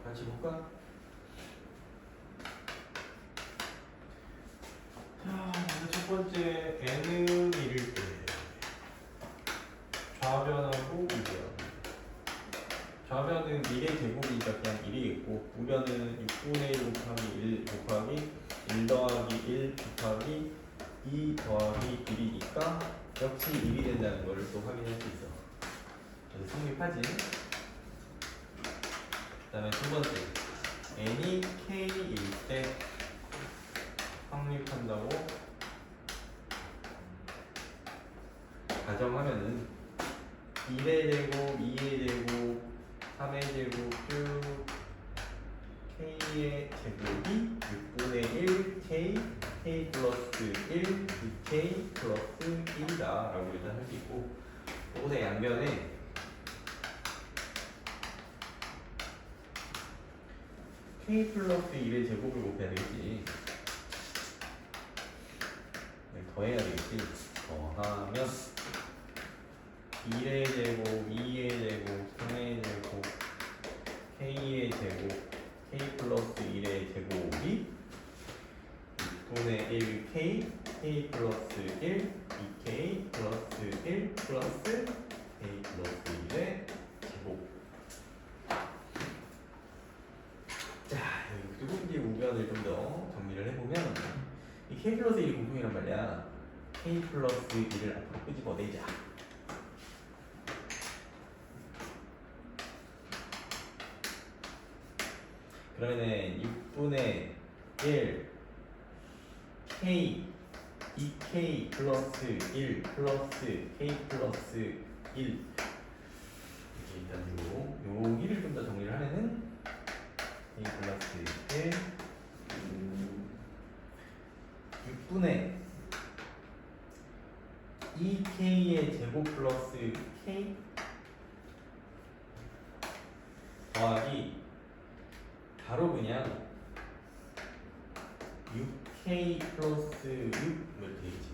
같이 볼까? 자, 먼저 첫 번째 n은 1일 때 좌변하고 우변. 좌변은 1의 제곱이니까 그냥 1이 있고 우변은 6분의 1 곱하기 1 곱하기 1 더하기 1 곱하기 2 더하기 1이니까 역시 1이 된다는 걸 또 확인할 수 있어. 그래서 성립하지. 그 다음에 두 번째 n이 k일 때 성립한다고 가정하면은 1의 제곱, 2의 제곱, 3의 제곱 쭉 k의 제곱이 6분의 1 k, k 플러스 1, 2k 플러스 1이다 라고 일단 할 수 있고 이곳의 양변에 k 플러스 1의 제곱을 곱해야 되겠지. 더해야 되겠지. 더하면 1의 제곱, 2의 제곱, 3의 제곱, k의 제곱, k 플러스 1의 제곱이 6분의 1k, k 플러스 1, 2k 플러스 1 플러스 k 플러스 1의 제곱. 자, 여기 누군지 우변을 좀 더 정리를 해보면 이 k 플러스 1이 공통이란 말이야. k 플러스 1을 앞으로 끄집어내자. 그러면은 6분의 1 k 2k 플러스 1 플러스 k 플러스 1 이렇게 일단 여기를 좀 더 정리를 하면은 k 플러스 1 6분의 2k의 제곱 플러스 k 더하기 바로 그냥 6k 플러스 6 이렇게 되겠지.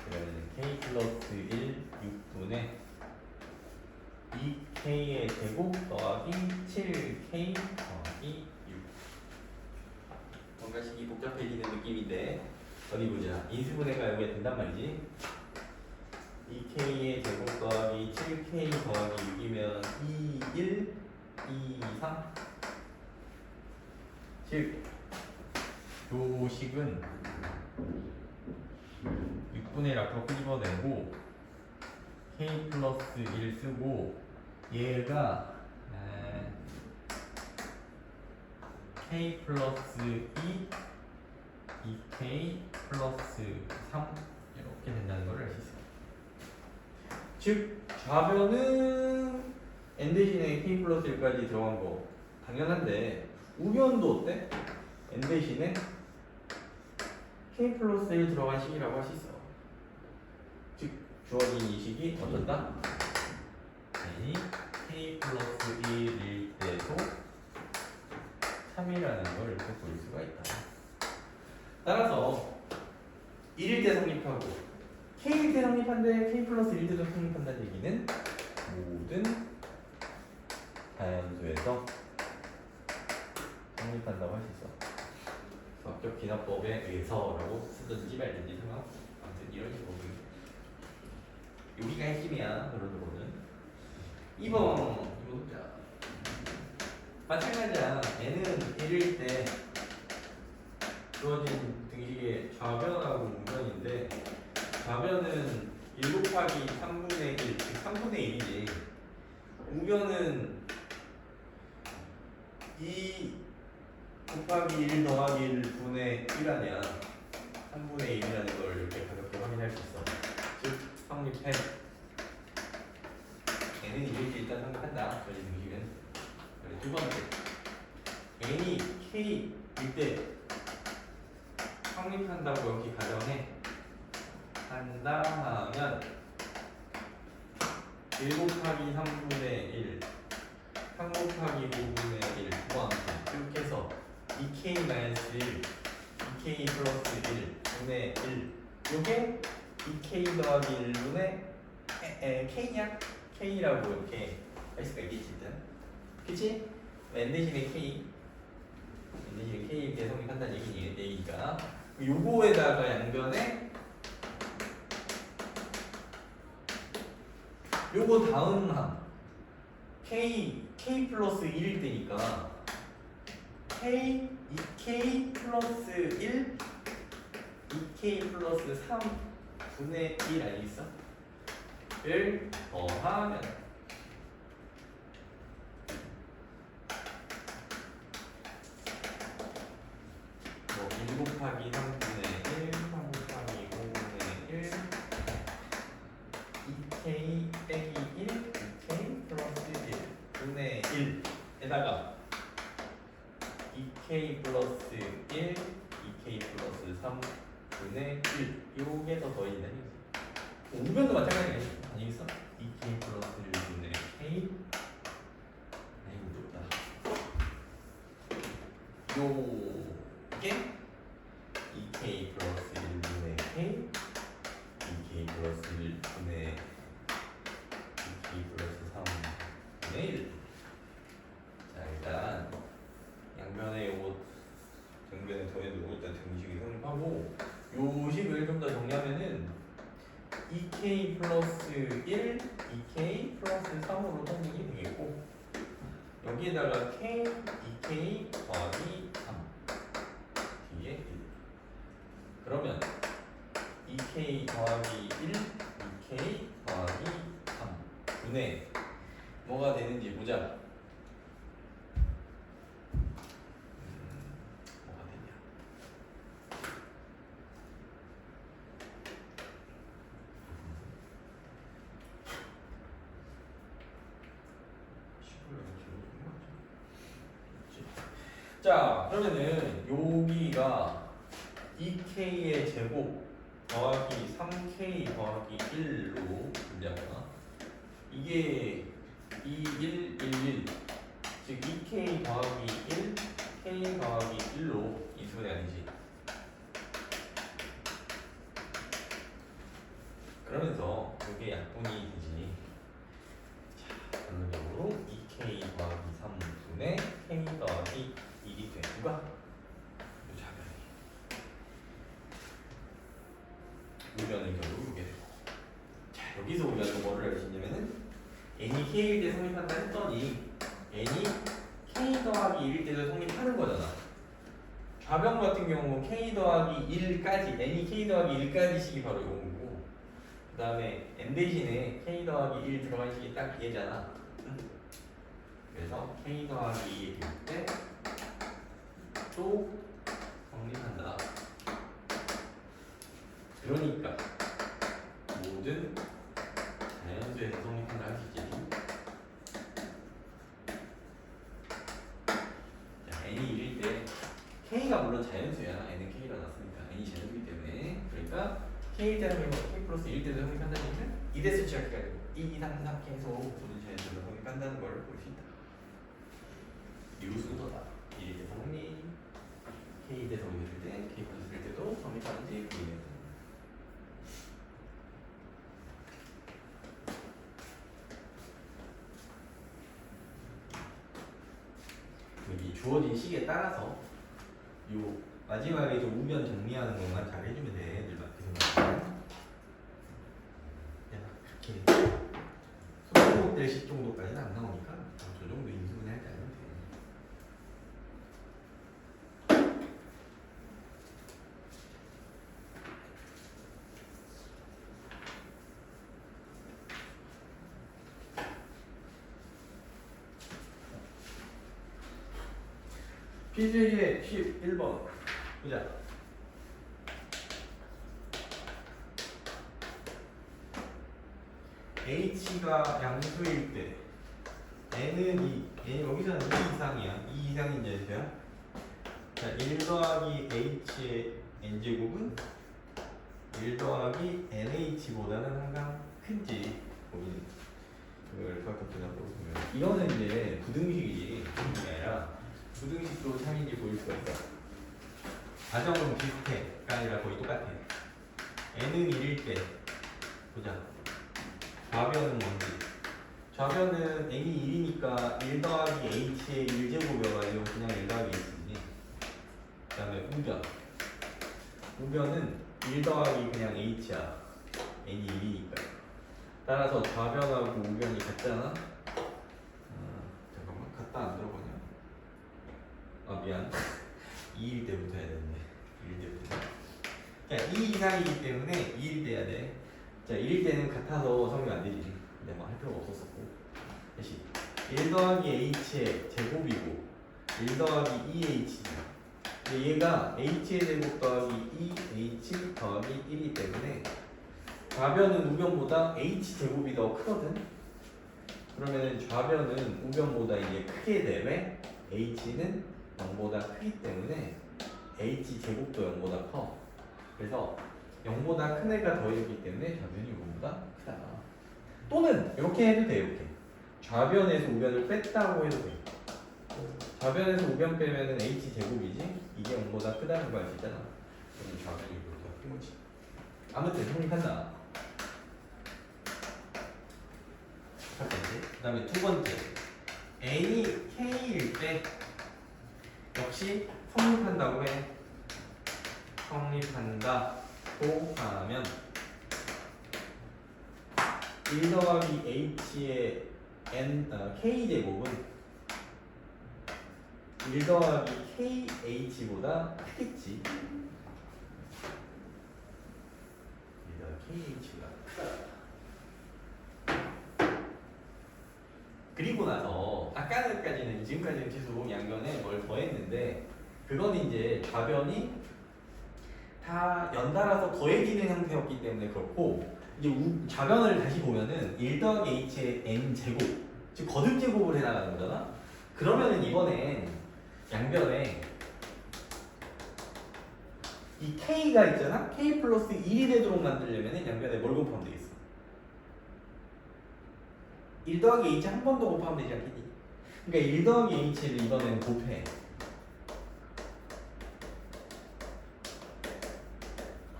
그러면 k 플러스 1 6분의 2k의 제곱 더하기 7k 더하기 6. 뭔가 식이 복잡해지는 느낌인데 어디 보자. 인수분해가 여기에 된단 말이지. 2k의 제곱 더하기 7k 더하기 6이면 2, 1, 2, 3 즉 요 식은 6분의 1 앞으로 끄집어내고 k 플러스 1 쓰고 얘가 k 플러스 2 2k 플러스 3 이렇게 된다는 걸 알 수 있어요. 즉 좌변은 n 대신에 k 플러스 1까지 들어간 거 당연한데 우변도 어때? n 대신에 k 플러스 1 들어간 식이라고 할 수 있어. 즉 주어진 이 식이 어떤다? n이 k 플러스 1일 때도 3이라는 걸 이렇게 볼 수가 있다. 따라서 1일 때 성립하고 k일 때 성립한데 k 플러스 1 때도 성립한다는 얘기는 모든 자연수에서 성립한다고 할 수 있어. 수학적 기납법에 의해서라고 쓰든지 말든지 상관. 아무튼 이런 식으로 여기가 핵심이야. 그런으로는 2번 이거 보자. 마찬가지야. n은 1일 때 주어진 등식의 좌변하고 우변인데 좌변은 1 곱하기 3분의 1, 즉 3분의 1이지. 우변은 2 곱하기 1 더하기 1 분의 1 아니야. 3분의 1이라는 걸 이렇게 가볍게 확인할 수 있어. 즉 성립해. n은 1일 때 일단 성립한다. 저희 등식은. 두 번째 n이 k일 때 성립한다고 여기 가정해. 한다 하면 1 곱하기 3분의 1 3 곱하기 5분의 1 무한정 쭉 해서 2k-1 2k 플러스 1 분의 1 요게 2k 더하기 1분의 k냐? k라고 이렇게 할 수가 있겠지 일단. 그치? n 대신에 k n 대신에 k 이렇게 성립한다는 얘기니까 요거에다가 양변에 요거 다음 항 k 플러스 1일 때니까 k 플러스 1 2k 플러스 3분의 1 아니겠어? 를 더하면 뭐 1 곱하기 3분의 1 3 곱하기 5분의 1 2k 빼기 1 2k 플러스 1분의 1에다가 2k 플러스 1 2k 플러스 3분의 1 요게 더 더해진다. 우변도 마찬가지가 아니겠어? 2k 플러스 1분의 k 아이고 높다. 요게 2k 플러스 1분의 k 2k 플러스 1분의 2k 플러스 3분의 1. 자 일단 양변에 요거 등변에 더해두고 일단 등식이 성립하고 요 식을 좀 더 정리하면은 2k 플러스 1, 2k 플러스 3으로 성립이 되겠고 여기에다가 k, 2k 더하기 3 뒤에 1 그러면 2k 더하기 1, 2k 더하기 3 분의 뭐가 되는지 보자. 뭐가 되냐. 자 그러면은 여기가 2k의 제곱 더하기 3k 더하기 1로 분리하거나 이게 2, 1, 1, 1 즉 2k 더하기 1, k 더하기 1로 인수분해 아니지. 그러면서 이게 약분이 되지. 자 결론적으로 2k 더하기 3분의 k 더하기 1이 돼. 누가? 요 자변이. 우변은 결국 이게 되고. 자 여기서 우리가 또 뭐를 알수 있냐면은 n이 k일 때 성립한다 했더니 n이 k 더하기 1일 때도 성립하는 거잖아. 좌변 같은 경우 k 더하기 1까지 n이 k 더하기 1까지 식이 바로 이거고 그 다음에 n 대신에 k 더하기 1 들어간 식이 딱 얘잖아. 그래서 k 더하기 1일 때 또 성립한다. 그러니까 모든 자연수에서 성립한다 할 수 있지. 자, n이 1일 때 k가 물론 자연수야. n은 k가 났으니까 n이 자연수이기 때문에 그러니까 k 때는 k 플러스 1 때도 성립한다는 얘기는 2대수 취하기가 되고 2, 3, 4 계속 모든 자연수에서 성립한다는 걸 볼 수 있다. 유수도다. 1대 성립 k 대 성립할 때 k 플러스 1 때도 성립하는지 보이는 여기 주어진 식에 따라서 요 마지막에 좀 우변 정리하는 것만 잘 해주면 돼. 늘 맞게 생각하면 그렇게 소수목될 식 정도까지는 안 나오니까 저 정도 인수분해 할 때 하면 돼. PJ의 11번 보자. H가 양수일 때 N은 N 여기서는 2 이상이야. 2 이상인 제수야. 자, 1 더하기 H의 N제곱은 1 더하기 NH보다는 항상 큰지 보이는 이걸 각각적으로 보면 이거는 이제 부등식이지 부등식이 아니라 부등식도 3인지 보일 수가 있어. 과정은 비슷해가 아니라 거의 똑같아. n은 1일 때 보자. 좌변은 뭔지 좌변은 n이 1이니까 1 더하기 h의 1제곱이어가지고 그냥 1 더하기 h지. 그 다음에 우변은 1 더하기 그냥 h야. n이 1이니까. 따라서 좌변하고 우변이 같잖아. 잠깐만, 같다 안 들어보냐? 아 미안. 2일 때부터 해야 되는데. 1일 때부터. 자, 2 이상이기 때문에 2일 때 해야 돼. 자, 1일 때는 같아서 성립 안 되지. 근데 뭐 할 필요가 없었었고. 다시 1 더하기 h의 제곱이고 1 더하기 2h지. 근데 얘가 h의 제곱 더하기 2h 더하기 1이기 때문에 좌변은 우변보다 h 제곱이 더 크거든. 그러면은 좌변은 우변보다 이제 크게 돼. 왜? h는 0보다 크기 때문에 h 제곱도 0보다 커. 그래서 0보다 큰 애가 더해졌기 때문에 좌변이 우변보다 크다. 또는 이렇게 해도 돼. 이렇게 좌변에서 우변을 뺐다고 해도 돼. 좌변에서 우변 빼면은 h 제곱이지. 이게 0보다 크다는 걸 알 수 있잖아. 그럼 좌변이 우변보다 큰 거지. 아무튼 성립한다. 첫 번째. 그 다음에 두 번째. n이 k일 때 역시 성립한다고 해. 성립한다고 하면 1 더하기 h의 k제곱은 1 더하기 kh보다 크겠지. 1 더하기 kh보다 크다. 그리고 나서 아까까지는 지금까지는 계속 양변에 뭘 더했는데 그건 이제 좌변이 다 연달아서 더해지는 형태였기 때문에 그렇고 이제 좌변을 다시 보면은 1 더하기 h의 n제곱 즉 거듭 제곱을 해나가는 거잖아. 그러면은 이번엔 양변에 이 k가 있잖아. k 플러스 1이 되도록 만들려면은 양변에 뭘 곱하면 되겠어? 1 더하기 h 한 번 더 곱하면 되지 않겠니? 그러니까 1 더하기 h를 이번에는 곱해.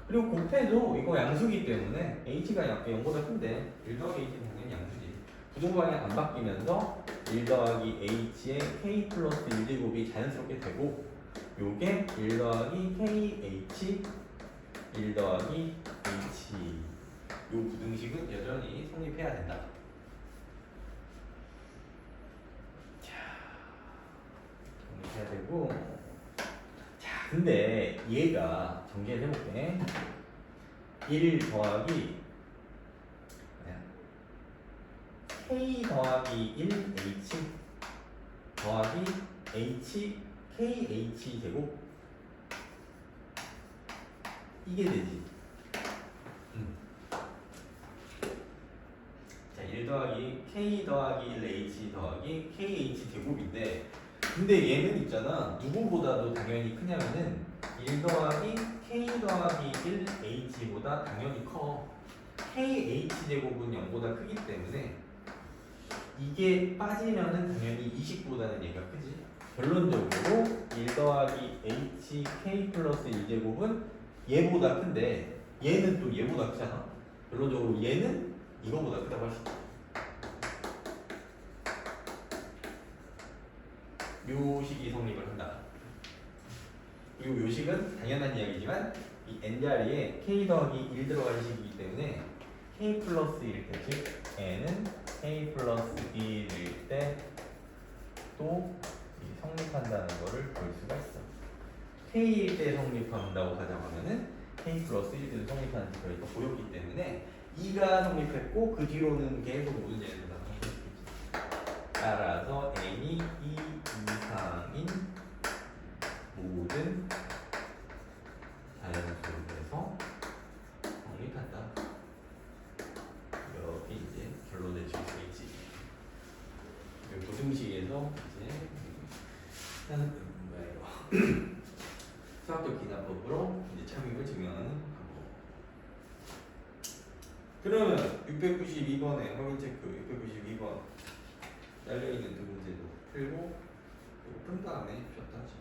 그리고 곱해도 이거 양수기 때문에 h가 0보다 큰데 1 더하기 h는 당연히 양수지. 부등방향 안 바뀌면서 1 더하기 h의 k 플러스 1제곱이 자연스럽게 되고 요게 1 더하기 kh 1 더하기 h 요 부등식은 여전히 성립해야 된다. 해야 되고. 자, 근데 얘가 정리를 해볼게. 1 더하기 k 더하기 1h 더하기 h kh 제곱 이게 되지. 자, 1 더하기 k 더하기 1h 더하기 kh 제곱인데 근데 얘는 있잖아. 누구보다도 당연히 크냐면은 1 더하기 k 더하기 1h보다 당연히 커. kh 제곱은 0보다 크기 때문에 이게 빠지면은 당연히 20보다는 얘가 크지. 결론적으로 1 더하기 h k 플러스 1제곱은 얘보다 큰데 얘는 또 얘보다 크잖아. 결론적으로 얘는 이거보다 크다고 할 수 있다. 묘식이 성립을 한다. 그리고 묘식은 당연한 이야기지만 이 n자리에 k 더하기 1 들어가는 식이기 때문에 k 플러스 1일 때, 즉 n은 k 플러스 1일 때 또 성립한다는 것을 볼 수가 있어. k일 때 성립한다고 가정하면은 k 플러스 1일 때도 성립하는 지표가 보였기 때문에 2가 성립했고 그 뒤로는 계속 모든 예를 다 성립했겠지. 따라서 n이 2 이상인 모든 자연수에서 성립한다. 이렇게 이제 결론을 줄 수 있지. 부등식에서 이제 수학적 기납법으로 이제 참임을 증명하는 방법. 그러면 692번에 확인 체크 692번 잘려 있는 두 문제도 풀고 그리고 푼 다음에 쉬었다 하죠.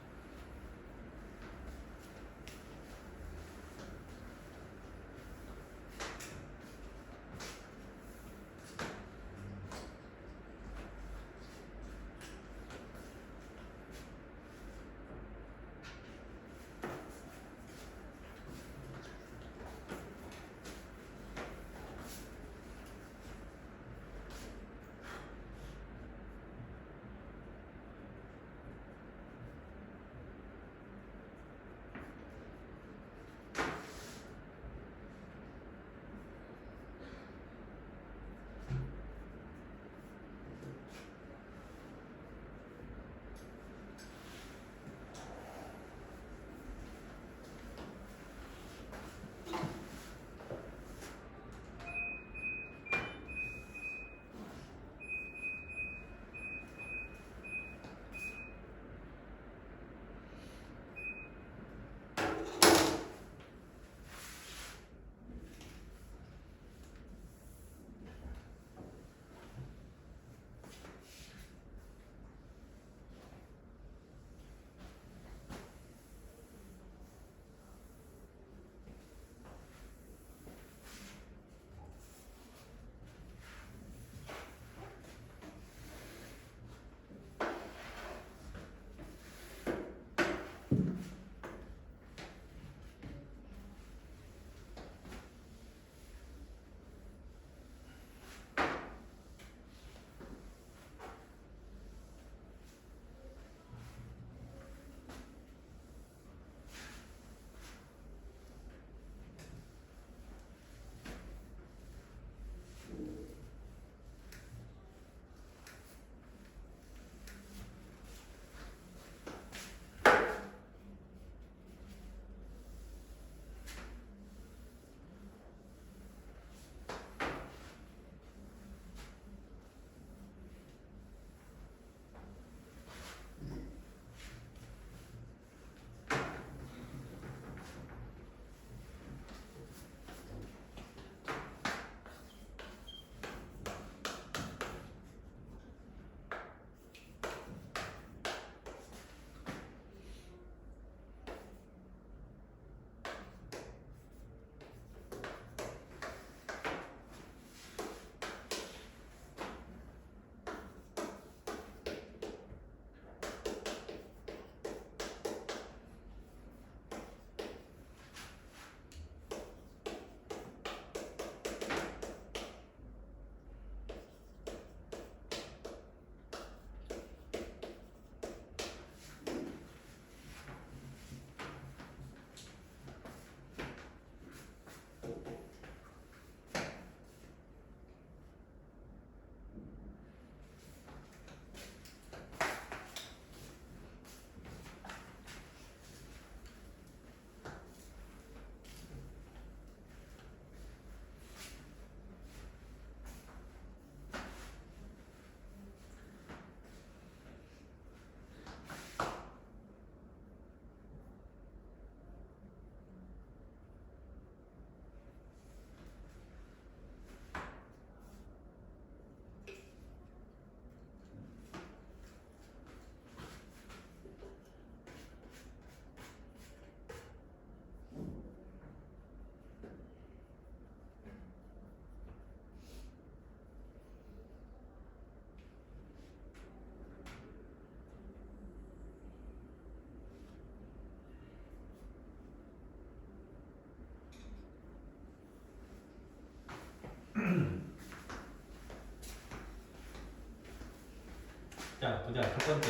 자 보자. 첫 번째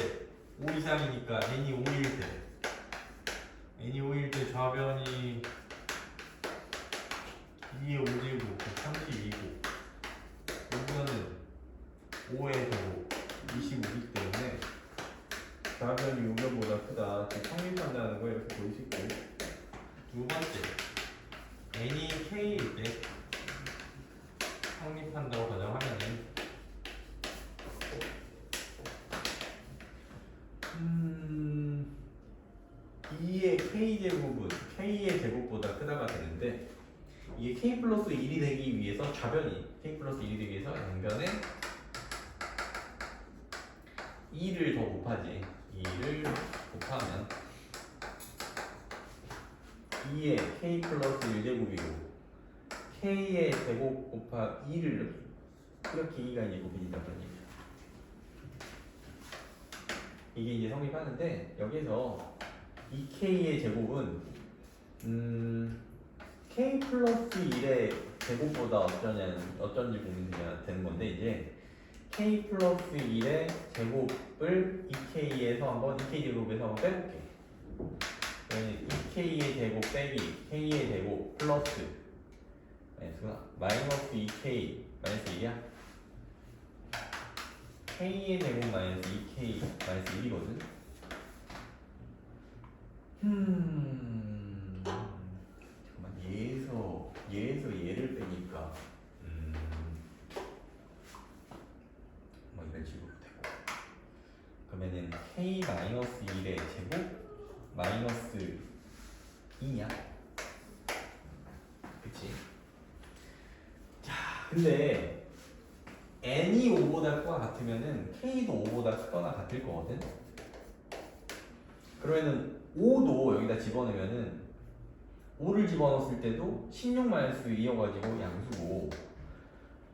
5 이상이니까 n이 5일 때 n이 5일 때 좌변이 2의 5제곱 32고 우변은 5의 제곱 25이기 때문에 좌변이 우변보다 크다. 지금 성립한다는 거 이렇게 볼 수 있고, 두 번째 n이 k일 때 성립한다고 가정하면은 2의 k제곱은 k의 제곱보다 크다가 되는데, 이게 k 플러스 1이 되기 위해서 좌변이 k 플러스 1이 되기 위해서 양변에 2를 더 곱하지. 2를 곱하면 2의 k 플러스 1제곱이고 k의 제곱 곱하 2를 이렇게 2가 이제 곱해진다는 얘기죠. 이게 이제 성립하는데, 여기서 이 k의 제곱은 k 플러스 1의 제곱보다 어쩐지 고민이 되는 건데, 이제 k 플러스 1의 제곱을 2k에서 한번 2k 제곱에서 한번 빼볼게. 그러면 2k의 제곱 빼기 k의 제곱 플러스 마이너스 2k 마이너스 1이야? k의 제곱 마이너스 2k 마이너스 1이거든? 잠깐만, 얘에서 얘를 빼니까 뭐 이런 식으로 되고, 그러면은 k 마이너스 1의 제곱 마이너스 2냐? 그치? 자, 근데 n이 5보다 크거나 같으면은 k도 5보다 크거나 같을 거거든? 그러면은 5도 여기다 집어넣으면은 5를 집어넣었을 때도 16-2여가지고 양수고,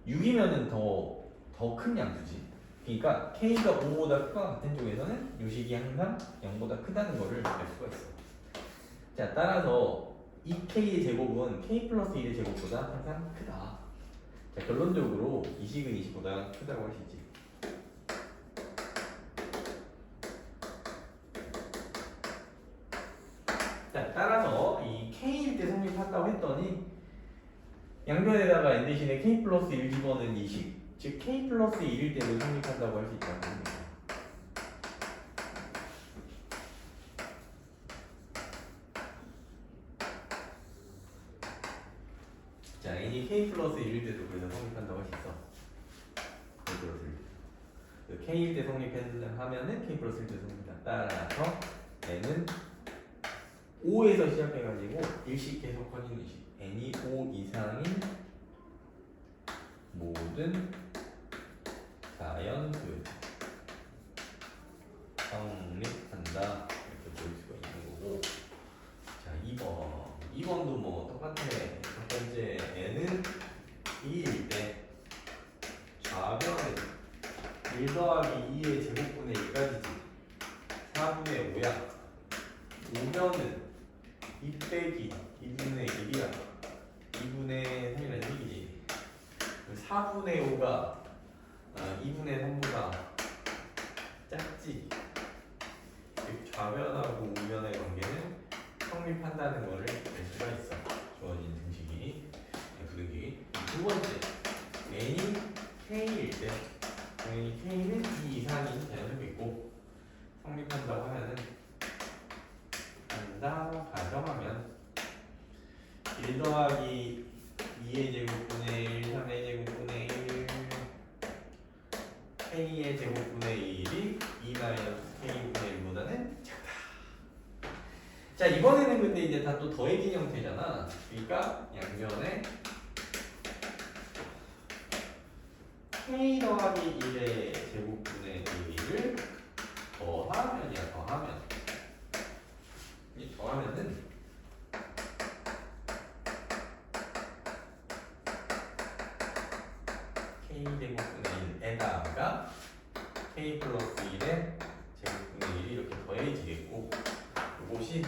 6이면은 더 큰 양수지. 그러니까 k가 5보다 크거나 같은 쪽에서는 요식이 항상 0보다 크다는 거를 알 수가 있어. 자, 따라서 이 k의 제곱은 k 플러스 1의 제곱보다 항상 크다. 자, 결론적으로 이 식은 이 식보다 크다고 할 수 있지. 자, 따라서 이 k일 때 성립한다고 했더니 양변에다가 n 대신에 k 플러스 1 집어넣은 이 식, 즉 k 플러스 1일 때도 성립한다고 할 수 있다는 겁니다. 자, n이 k 플러스 1일 때도 그래서 성립한다고 할 수 있어. k 플러스 1. k일 때 성립하면은 k 플러스 1일 때 성립한다. 따라서 n은 5에서 시작해가지고 일씩 계속 커지는 식. n이 5 이상인 모든 자연수 성립한다. 이렇게 볼 수가 있는 거고. 자, 2번도 뭐 똑같아. 첫 번째 n은 2일 때 좌변은 1 더하기 2의 제곱분의 1까지지. 4분의 5야. 우변은 2 빼기 2분의 1이야. 2분의 3이라는 얘기지. 4분의 5가 2분의 3보다 작지. 좌변하고 우변의 관계는 성립한다는 것을 알 수가 있어. 주어진 등식이, 부등식이. 두 번째, n이 k일 때 당연히 k는 2 이상인 자연수가 있고, 성립한다고 하면은 한다고 가정하면 1 더하기 2의 제곱분의 1, 3의 제곱분의 1, k의 제곱분의 1이 2 마이너스 k분의 1보다는 작다. 자, 이번에는 근데 이제 다 또 더해진 형태잖아. 그러니까 양변에 k 더하기 1의 제곱분의 1을 더하면은 k 제곱분의 1에다가 k 플러스 1의 제곱분의 1이 이렇게 더해지겠고, 이것이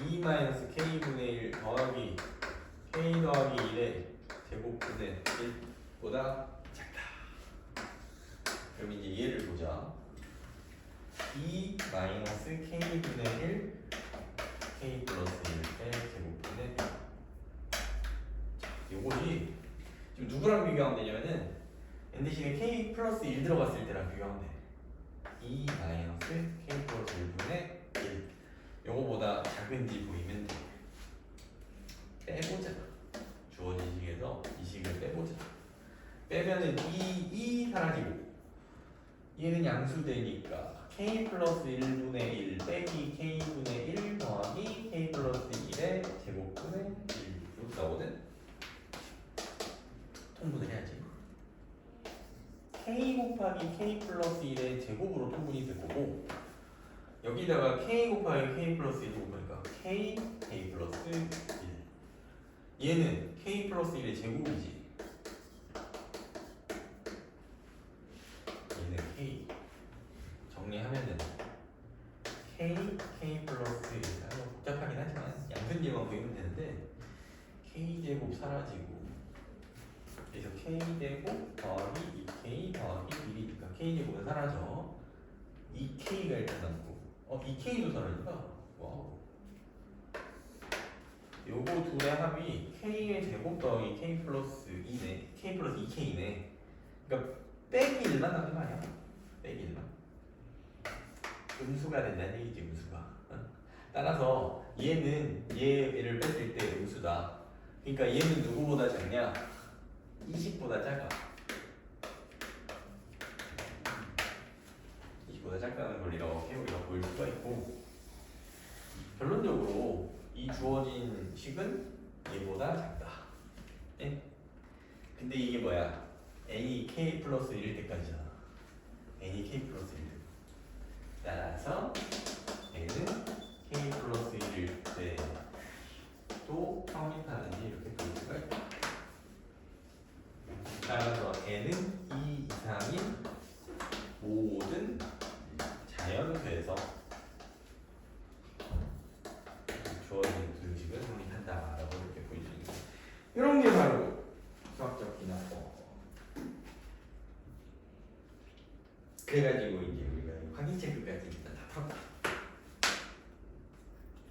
2 마이너스 k분의 1 더하기 k 더하기 1의 제곱분의 1보다 작다. 그럼 이제 얘를 보자. 해보자. 2 마이너스 K분의 1 K 플러스 1의 제곱분의 1. 요거지. 지금 누구랑 비교하면 되냐면은 n 대신에 K 플러스 1 들어갔을 때랑 비교하면 돼. 2 마이너스 K 플러스 1분의 1. 요거보다 작은지 보이면 돼. 빼보자. 주어진 식에서 이 식을 빼보자. 빼면은 이 사라지고 얘는 양수되니까 K 플러스 1분의 1 빼기 K분의 1 더하기 K 플러스 1의 제곱분의 1 이렇게 나오거든? 통분을 해야지. K 곱하기 K 플러스 1의 제곱으로 통분이 될 거고 여기다가 K 곱하기 K 플러스 1 곱하니까 K 플러스 1 얘는 K 플러스 1의 제곱이지. 얘는 K 정리하면은 K 플러스 1 복잡하긴 하지만 양변제만 보이면 되는데 K 제곱 사라지고 그래서 K 제곱 더하기 2K 더하기 1이니까 K 제곱은 사라져. 2K가 일단 남고 2K도 사라진다. 와우. 요거 둘의 합이 K의 제곱 더하기 K 플러스 2네. K 플러스 2K네. 그러니까 빼기 1만 남는 거 아니야? 빼기 1만. 음수가 된다는 얘기지, 음수가. 따라서 얘는 얘를 뺐을 때 음수다. 그러니까 얘는 누구보다 작냐? 20보다 작아. 20보다 작다는 걸 이렇게 우리가 보일 수가 있고 결론적으로 이 주어진 식은 얘보다 작다. 네? 근데 이게 뭐야? n이 k 플러스 1일 때까지잖아. n이 k 플러스 1. 따라서 n은 k 플러스 1일 때도 성립하는지 이렇게 볼 수가 있다. 따라서 n은 2 이상인 모든 자연수에서 주어진 등식을 성립한다라고 이렇게 보일 수 있는 거예요. 이런 게 바로 수학적 기나법. 그래가지고 이제 우리가 확인 체크까지 일단 다 풀었다.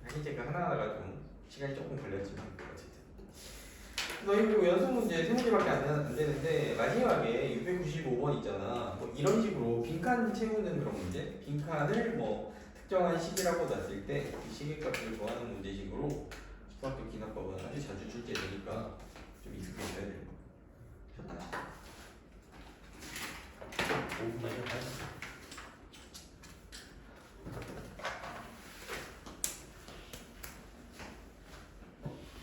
확인 체크 하나하나가 좀 시간이 조금 걸렸지만 어쨌든. 그래서 이 연습 문제 3문제밖에 안 되는데 마지막에 695번 있잖아. 뭐 이런 식으로 빈칸 채우는 그런 문제. 빈칸을 뭐 특정한 식이라고 놨을 때 이 식의 값을 구하는 문제식으로 수학적 기나법은 아주 자주 출제되니까 좀 익숙해져야 되는 거. 쉬었다. 5분만 쉬었다.